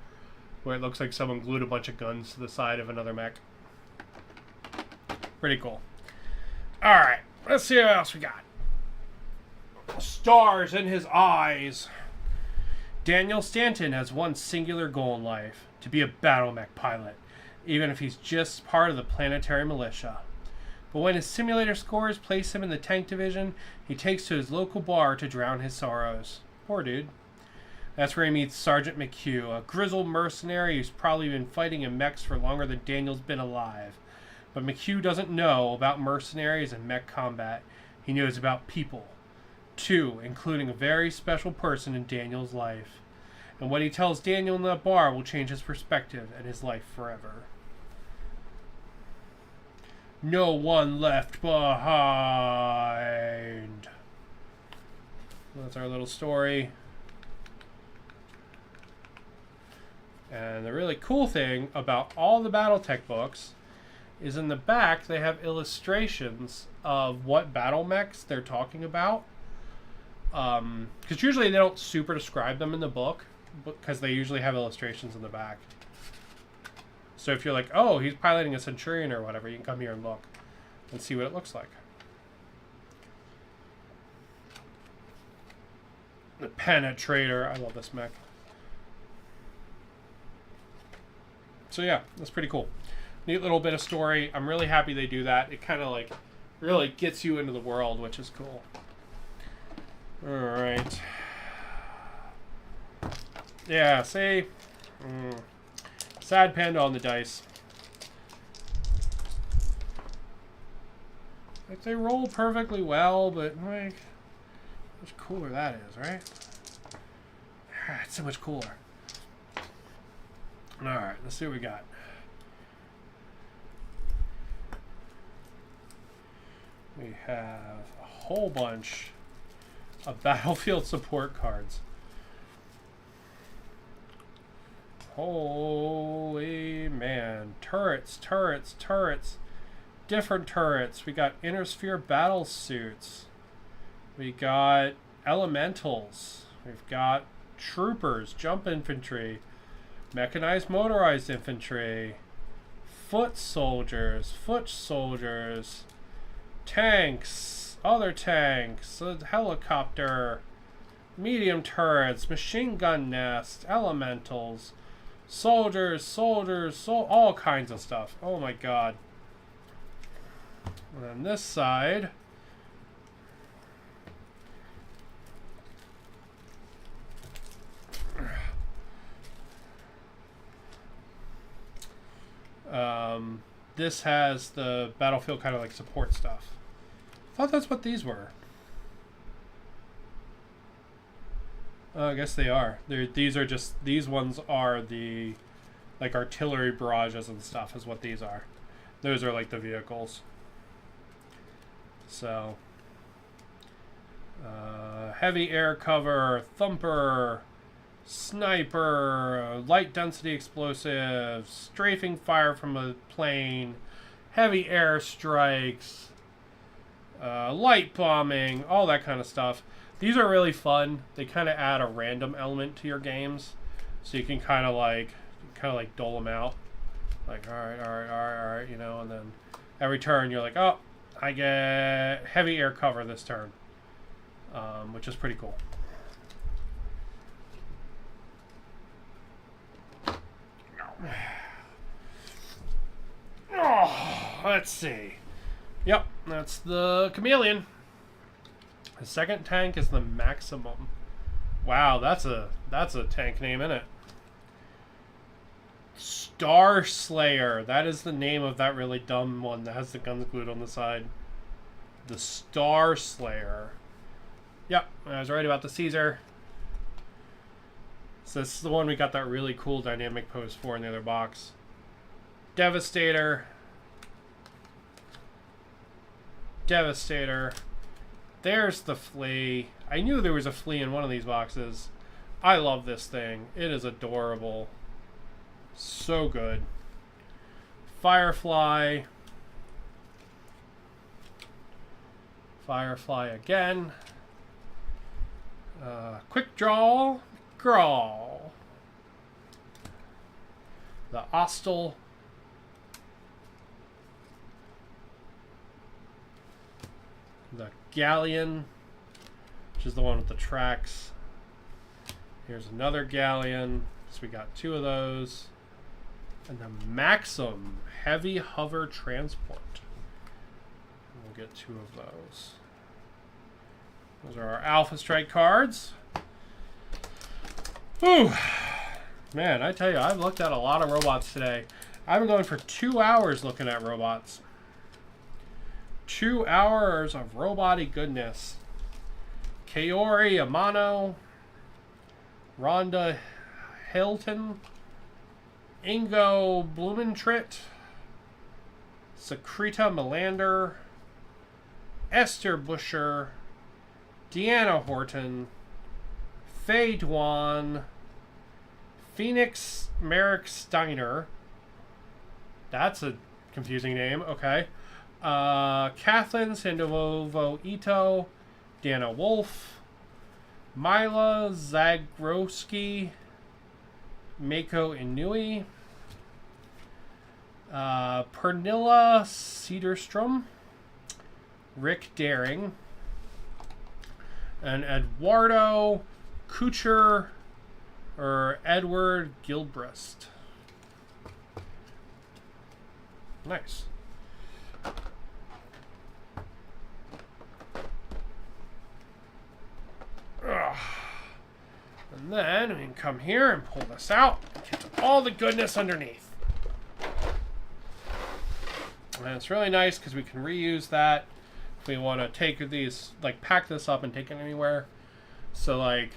where it looks like someone glued a bunch of guns to the side of another mech. Pretty cool. Alright, let's see what else we got. Stars in his eyes. Daniel Stanton has one singular goal in life: to be a battle mech pilot, even if he's just part of the planetary militia. But when his simulator scores place him in the tank division, he takes to his local bar to drown his sorrows. Poor dude. That's where he meets Sergeant McHugh, a grizzled mercenary who's probably been fighting in mechs for longer than Daniel's been alive. But McHugh doesn't know about mercenaries and mech combat. He knows about people. Two, including a very special person in Daniel's life. And what he tells Daniel in that bar will change his perspective and his life forever. No one left behind. That's our little story. And the really cool thing about all the Battletech books is in the back they have illustrations of what battle mechs they're talking about. Because usually they don't super describe them in the book, because they usually have illustrations in the back. So if you're like, oh, he's piloting a Centurion or whatever, you can come here and look and see what it looks like. The Penetrator. I love this mech. So yeah, that's pretty cool. Neat little bit of story. I'm really happy they do that. It kind of like really gets you into the world, which is cool. Alright. Yeah, see? Sad panda on the dice. Like, they roll perfectly well, but, like, how much cooler that is, right? It's so much cooler. Alright, let's see what we got. We have a whole bunch of battlefield support cards. Holy man. Turrets, turrets, turrets. Different turrets. We got inner sphere battle suits. We got elementals. We've got troopers, jump infantry, mechanized motorized infantry, foot soldiers, tanks, other tanks, a helicopter, medium turrets, machine gun nest, elementals, soldiers, all kinds of stuff. Oh my god. And on this side, this has the battlefield kind of like support stuff. I thought that's what these were. I guess they are. These are just, these ones are the like artillery barrages and stuff is what these are. Those are like the vehicles. So heavy air cover, thumper, sniper, light density explosives, strafing fire from a plane, heavy air strikes, light bombing, all that kind of stuff. These are really fun. They kind of add a random element to your games, so you can kind of like dole them out. Like, all right, you know, and then every turn you're like, oh, I get heavy air cover this turn, which is pretty cool. Oh, let's see. Yep, that's the Chameleon. The second tank is the Maximum. Wow, that's a tank name, isn't it? Star Slayer. That is the name of that really dumb one that has the guns glued on the side. The Star Slayer. Yep, I was right about the Caesar. So this is the one we got that really cool dynamic pose for in the other box. Devastator. Devastator. There's the flea. I knew there was a flea in one of these boxes. I love this thing. It is adorable. So good. Firefly. Firefly again. Quick draw. Grawl. The Ostel. The Galleon, which is the one with the tracks. Here's another Galleon. So we got 2 of those. And the Maxim Heavy Hover Transport. We'll get 2 of those. Those are our Alpha Strike cards. Whew. Man, I tell you, I've looked at a lot of robots today. I've been going for 2 hours looking at robots. 2 hours of robot-y goodness. Kaori Amano, Rhonda Hilton, Ingo Blumentritt, Secreta Melander, Esther Busher, Deanna Horton, Faye Dwan, Phoenix Merrick Steiner. That's a confusing name. Okay. Kathleen Sandovo Ito, Dana Wolf, Mila Zagrowski, Mako Inui, Pernilla Cedarstrom, Rick Daring, and Eduardo Kucher, or Edward Gilbrist. Nice. Ugh. And then we can come here and pull this out and get to all the goodness underneath. And it's really nice because we can reuse that if we want to take these, like pack this up and take it anywhere. So like,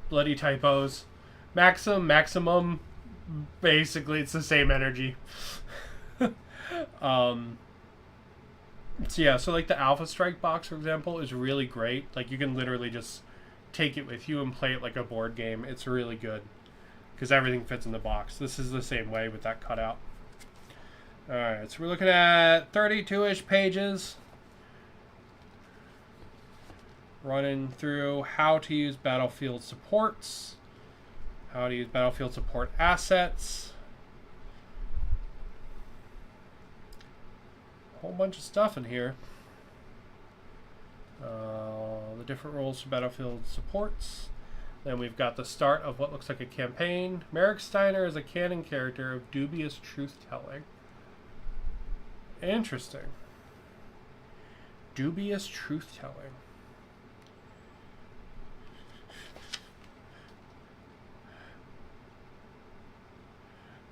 bloody typos. Maximum, basically it's the same energy. So yeah, so like the Alpha Strike box, for example, is really great. Like you can literally just take it with you and play it like a board game. It's really good because everything fits in the box. This is the same way with that cutout. Alright, so we're looking at 32-ish pages. Running through how to use battlefield supports, how to use battlefield support assets. Whole bunch of stuff in here. The different roles for battlefield supports. Then we've got the start of what looks like a campaign. Merrick Steiner is a canon character of dubious truth-telling. Interesting. Dubious truth-telling.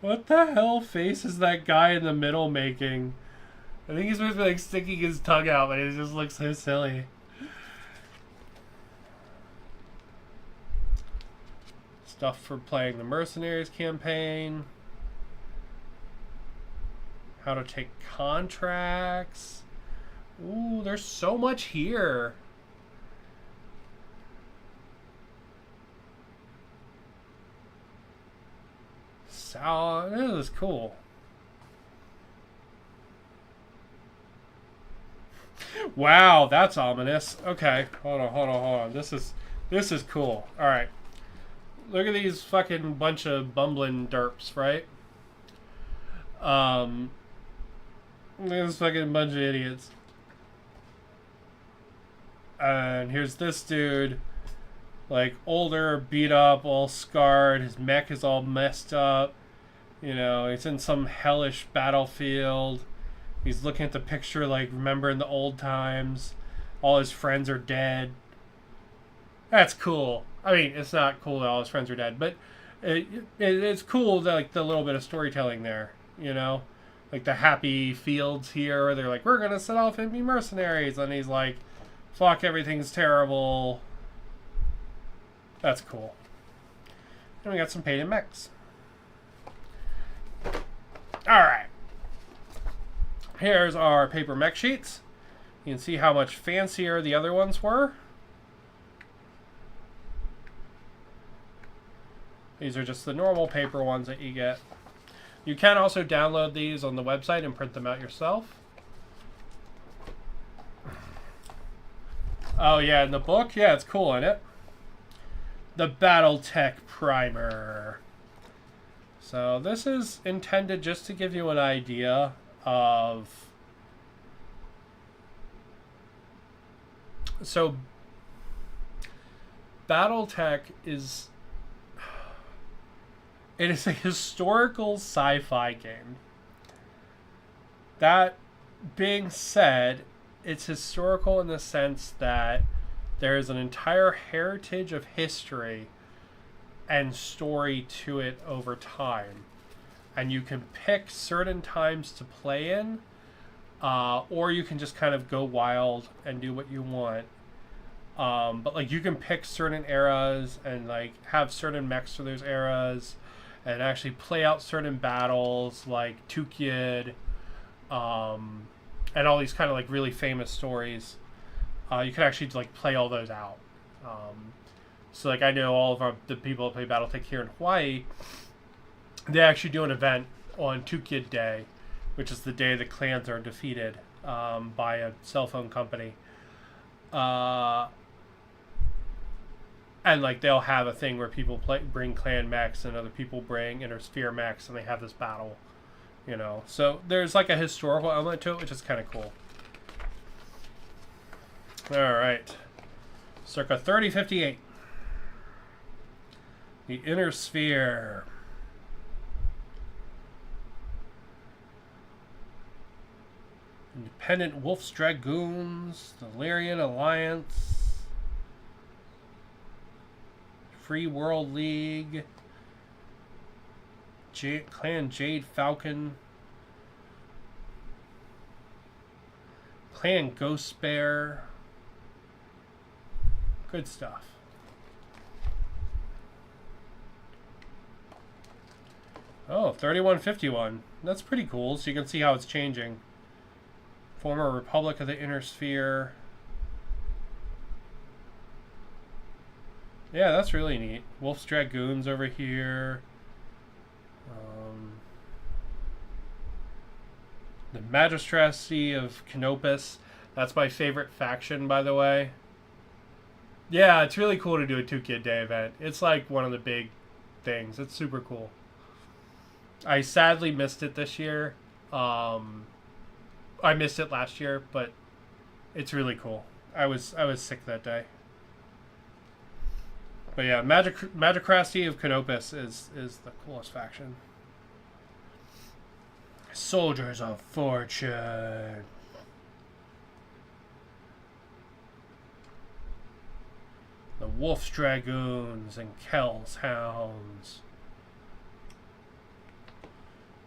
What the hell face is that guy in the middle making? I think he's supposed to be like sticking his tongue out, but it just looks so silly. Stuff for playing the Mercenaries campaign. How to take contracts. Ooh, there's so much here. So, this is cool. Wow, that's ominous. Okay, hold on. This is cool. All right, look at these fucking bunch of bumbling derps, right? Look at this fucking bunch of idiots. And here's this dude, like older, beat up, all scarred. His mech is all messed up. You know, he's in some hellish battlefield. He's looking at the picture like remembering the old times. All his friends are dead. That's cool. I mean, it's not cool that all his friends are dead, but it's cool that like the little bit of storytelling there, you know? Like the happy fields here where they're like, we're gonna set off and be mercenaries, and he's like, fuck, everything's terrible. That's cool. And we got some painted mechs. All Here's our paper mech sheets. You can see how much fancier the other ones were. These are just the normal paper ones that you get. You can also download these on the website and print them out yourself. Oh yeah, in the book? Yeah, it's cool, isn't it? The Battletech Primer. So this is intended just to give you an idea of... So Battletech is... It is a historical sci-fi game. That being said, it's historical in the sense that there is an entire heritage of history and story to it over time. And you can pick certain times to play in, or you can just kind of go wild and do what you want. But like you can pick certain eras and like have certain mechs for those eras and actually play out certain battles like Tukid, and all these kind of like really famous stories. You can actually like play all those out. So like I know all of the people that play Battletech here in Hawaii, they actually do an event on Tukid Day, which is the day the clans are defeated by a cell phone company. And like they'll have a thing where people bring clan mechs and other people bring intersphere mechs, and they have this battle, you know. So there's like a historical element to it, which is kind of cool. All right, circa 3058. The Inner Sphere. Independent Wolf's Dragoons, the Lyrian Alliance, Free World League, Clan Jade Falcon, Clan Ghost Bear. Good stuff. Oh, 3151. That's pretty cool, so you can see how it's changing. Former Republic of the Inner Sphere. Yeah, that's really neat. Wolf's Dragoons over here. The Magistracy of Canopus. That's my favorite faction, by the way. Yeah, it's really cool to do a 2-Kid Day event. It's like one of the big things. It's super cool. I sadly missed it this year. I missed it last year, but it's really cool. I was sick that day. But yeah, Magistracy of Canopus is the coolest faction. Soldiers of Fortune. The Wolf's Dragoons and Kel's Hounds.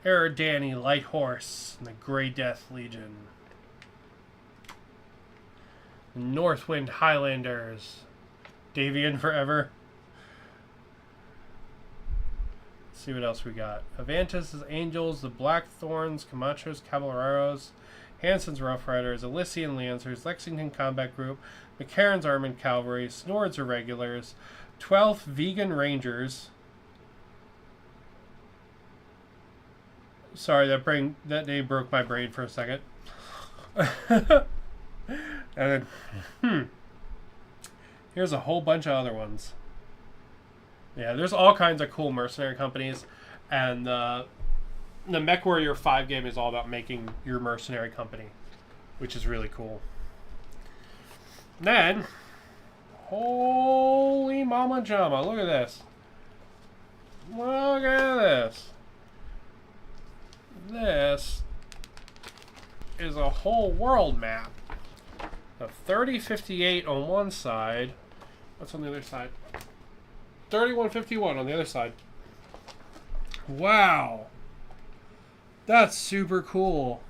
Eridani Light Horse and the Grey Death Legion. Northwind Highlanders. Davian Forever. Let's see what else we got. Avantis' Angels, the Blackthorns, Camachos, Caballeros, Hanson's Rough Riders, Elysian Lancers, Lexington Combat Group, McCarran's Armored Cavalry, Snored's Irregulars, 12th Vegan Rangers. Sorry, that name broke my brain for a second. And then, here's a whole bunch of other ones. Yeah, there's all kinds of cool mercenary companies, and the MechWarrior 5 game is all about making your mercenary company, which is really cool. Then, holy mama jama, look at this. Look at this. This is a whole world map. A 3058 on one side. What's on the other side? 3151 on the other side. Wow. That's super cool.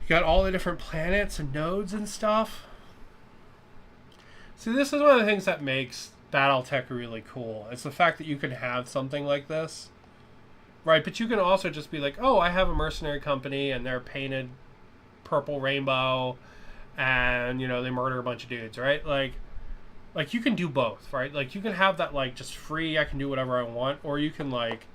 You got all the different planets and nodes and stuff. See, this is one of the things that makes Battletech really cool. It's the fact that you can have something like this Right, but you can also just be like, oh, I have a mercenary company and they're painted purple rainbow and, you know, they murder a bunch of dudes, right? Like you can do both, right? Like you can have that like just free, I can do whatever I want, or you can like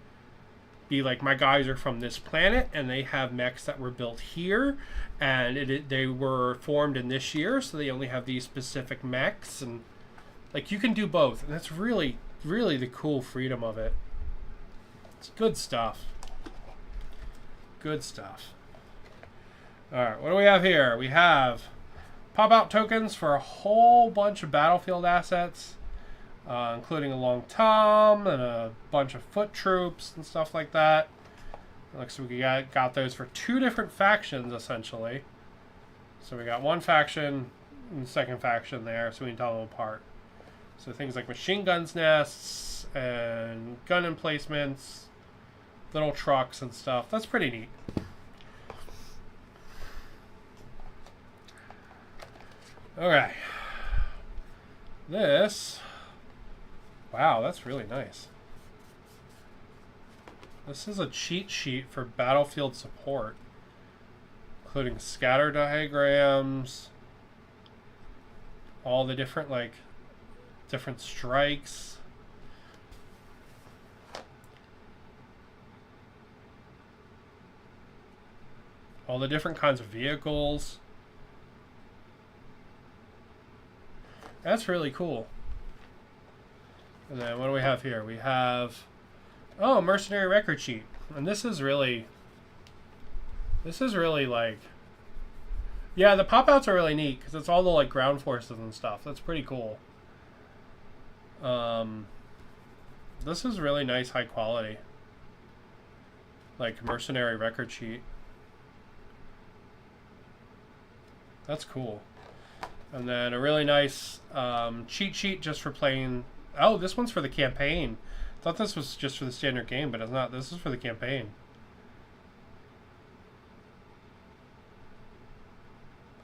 be like, my guys are from this planet and they have mechs that were built here and they were formed in this year, so they only have these specific mechs, and like you can do both, and that's really, really the cool freedom of it. It's good stuff. Good stuff. Alright, what do we have here? We have pop-out tokens for a whole bunch of battlefield assets, including a long tom and a bunch of foot troops and stuff like that. Looks like we got those for 2 different factions, essentially. So we got one faction and the second faction there, so we can tell them apart. So things like machine guns nests and gun emplacements, little trucks and stuff. That's pretty neat. Okay. This. Wow, that's really nice. This is a cheat sheet for battlefield support, including scatter diagrams, all the different, like, different strikes. All the different kinds of vehicles. That's really cool. And then what do we have here? We have, oh, mercenary record sheet. And this is really like, yeah, the pop-outs are really neat because it's all the like ground forces and stuff. That's pretty cool. This is really nice, high quality. Like mercenary record sheet. That's cool. And then a really nice cheat sheet just for playing. Oh, this one's for the campaign. I thought this was just for the standard game, but it's not. This is for the campaign.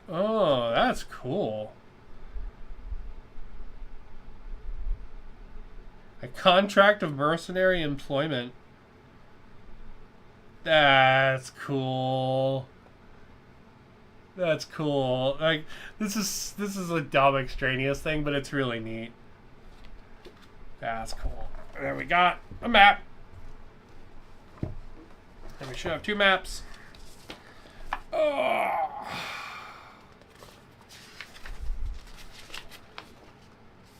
Oh, that's cool. A contract of mercenary employment. That's cool. That's cool. Like this is a dumb extraneous thing, but it's really neat. That's cool. And then we got a map. And we should have 2 maps. Oh.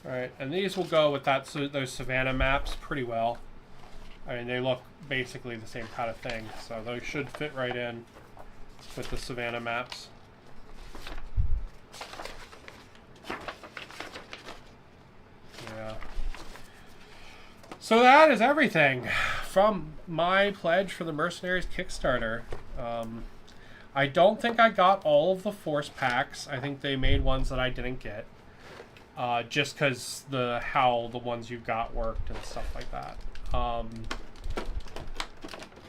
Alright, and these will go with that, so those Savannah maps pretty well. I mean, they look basically the same kind of thing, so those should fit right in with the Savannah maps. Yeah. So that is everything from my pledge for the Mercenaries Kickstarter. I don't think I got all of the Force packs. I think they made ones that I didn't get. Just because how the ones you got worked and stuff like that.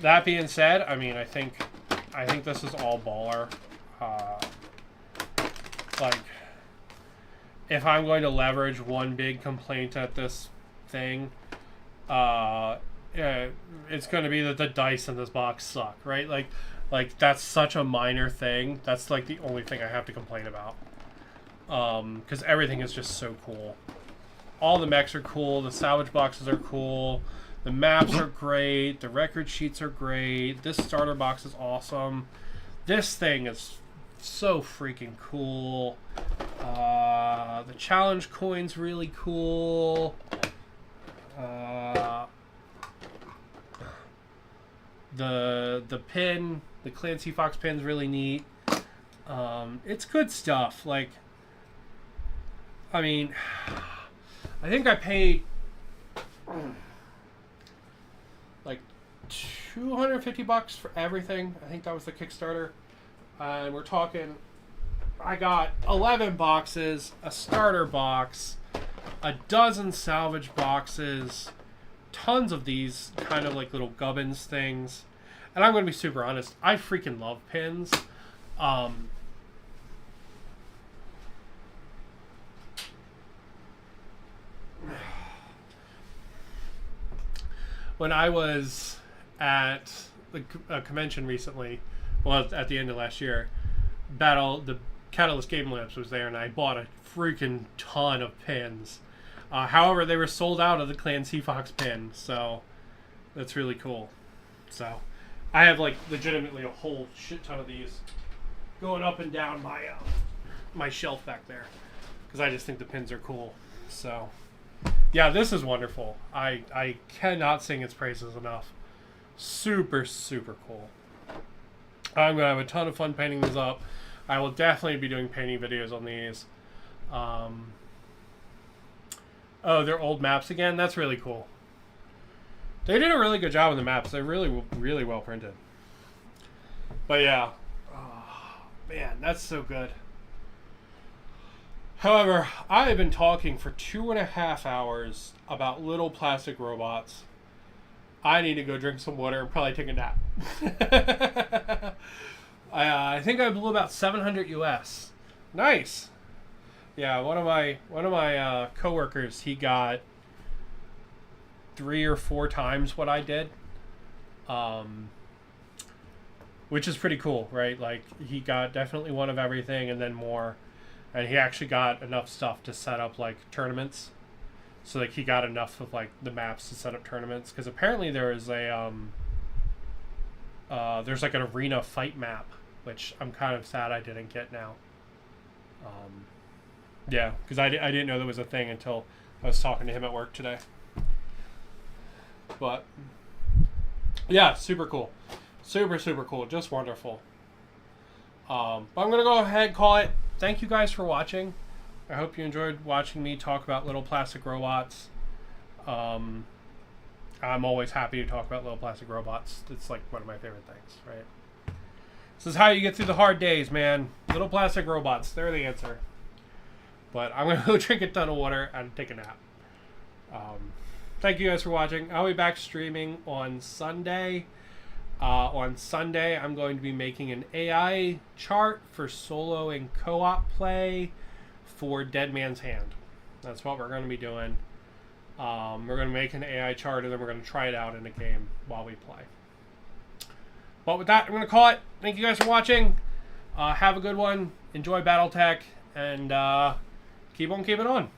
That being said, I mean, I think this is all baller. Like, if I'm going to leverage one big complaint at this thing, yeah, it's going to be that the dice in this box suck, right? Like that's such a minor thing. That's like the only thing I have to complain about. Because everything is just so cool. All the mechs are cool. The salvage boxes are cool. The maps are great. The record sheets are great. This starter box is awesome. This thing is so freaking cool. The challenge coin's really cool. The pin, the Clancy Fox pin's really neat. It's good stuff. Like, I mean, I think I paid like $250 for everything. I think that was the Kickstarter. And we're talking, I got 11 boxes, a starter box, a dozen salvage boxes, tons of these kind of like little gubbins things. And I'm going to be super honest, I freaking love pins. When I was at a convention recently, well, at the end of last year. The Catalyst Game Labs was there, and I bought a freaking ton of pins. However, they were sold out of the Clan Seafox pin, so that's really cool. So I have like legitimately a whole shit ton of these going up and down my shelf back there because I just think the pins are cool. So yeah, this is wonderful. I cannot sing its praises enough. Super, super cool. I'm gonna have a ton of fun painting these up. I will definitely be doing painting videos on these. Oh, they're old maps again? That's really cool. They did a really good job with the maps. They're really, really well printed. But yeah. Oh, man, that's so good. However, I have been talking for 2.5 hours about little plastic robots. I need to go drink some water and probably take a nap. I think I blew about 700 US. Nice. Yeah, one of my coworkers, he got 3 or 4 times what I did, which is pretty cool, right? Like he got definitely one of everything and then more, and he actually got enough stuff to set up like tournaments. So like he got enough of like the maps to set up tournaments because apparently there is a there's like an arena fight map, which I'm kind of sad I didn't get now. Yeah, because I didn't know there was a thing until I was talking to him at work today. But yeah, super cool, super cool, just wonderful. But I'm gonna go ahead and call it. Thank you guys for watching. I hope you enjoyed watching me talk about little plastic robots. I'm always happy to talk about little plastic robots. It's like one of my favorite things, right? This is how you get through the hard days, man. Little plastic robots, they're the answer. But I'm going to go drink a ton of water and take a nap. Thank you guys for watching. I'll be back streaming on Sunday. On Sunday, I'm going to be making an AI chart for solo and co-op play for Dead Man's Hand. That's what we're going to be doing. We're going to make an AI chart and then we're going to try it out in a game while we play. But with that, I'm going to call it. Thank you guys for watching. Have a good one. Enjoy Battletech and keep on keeping on.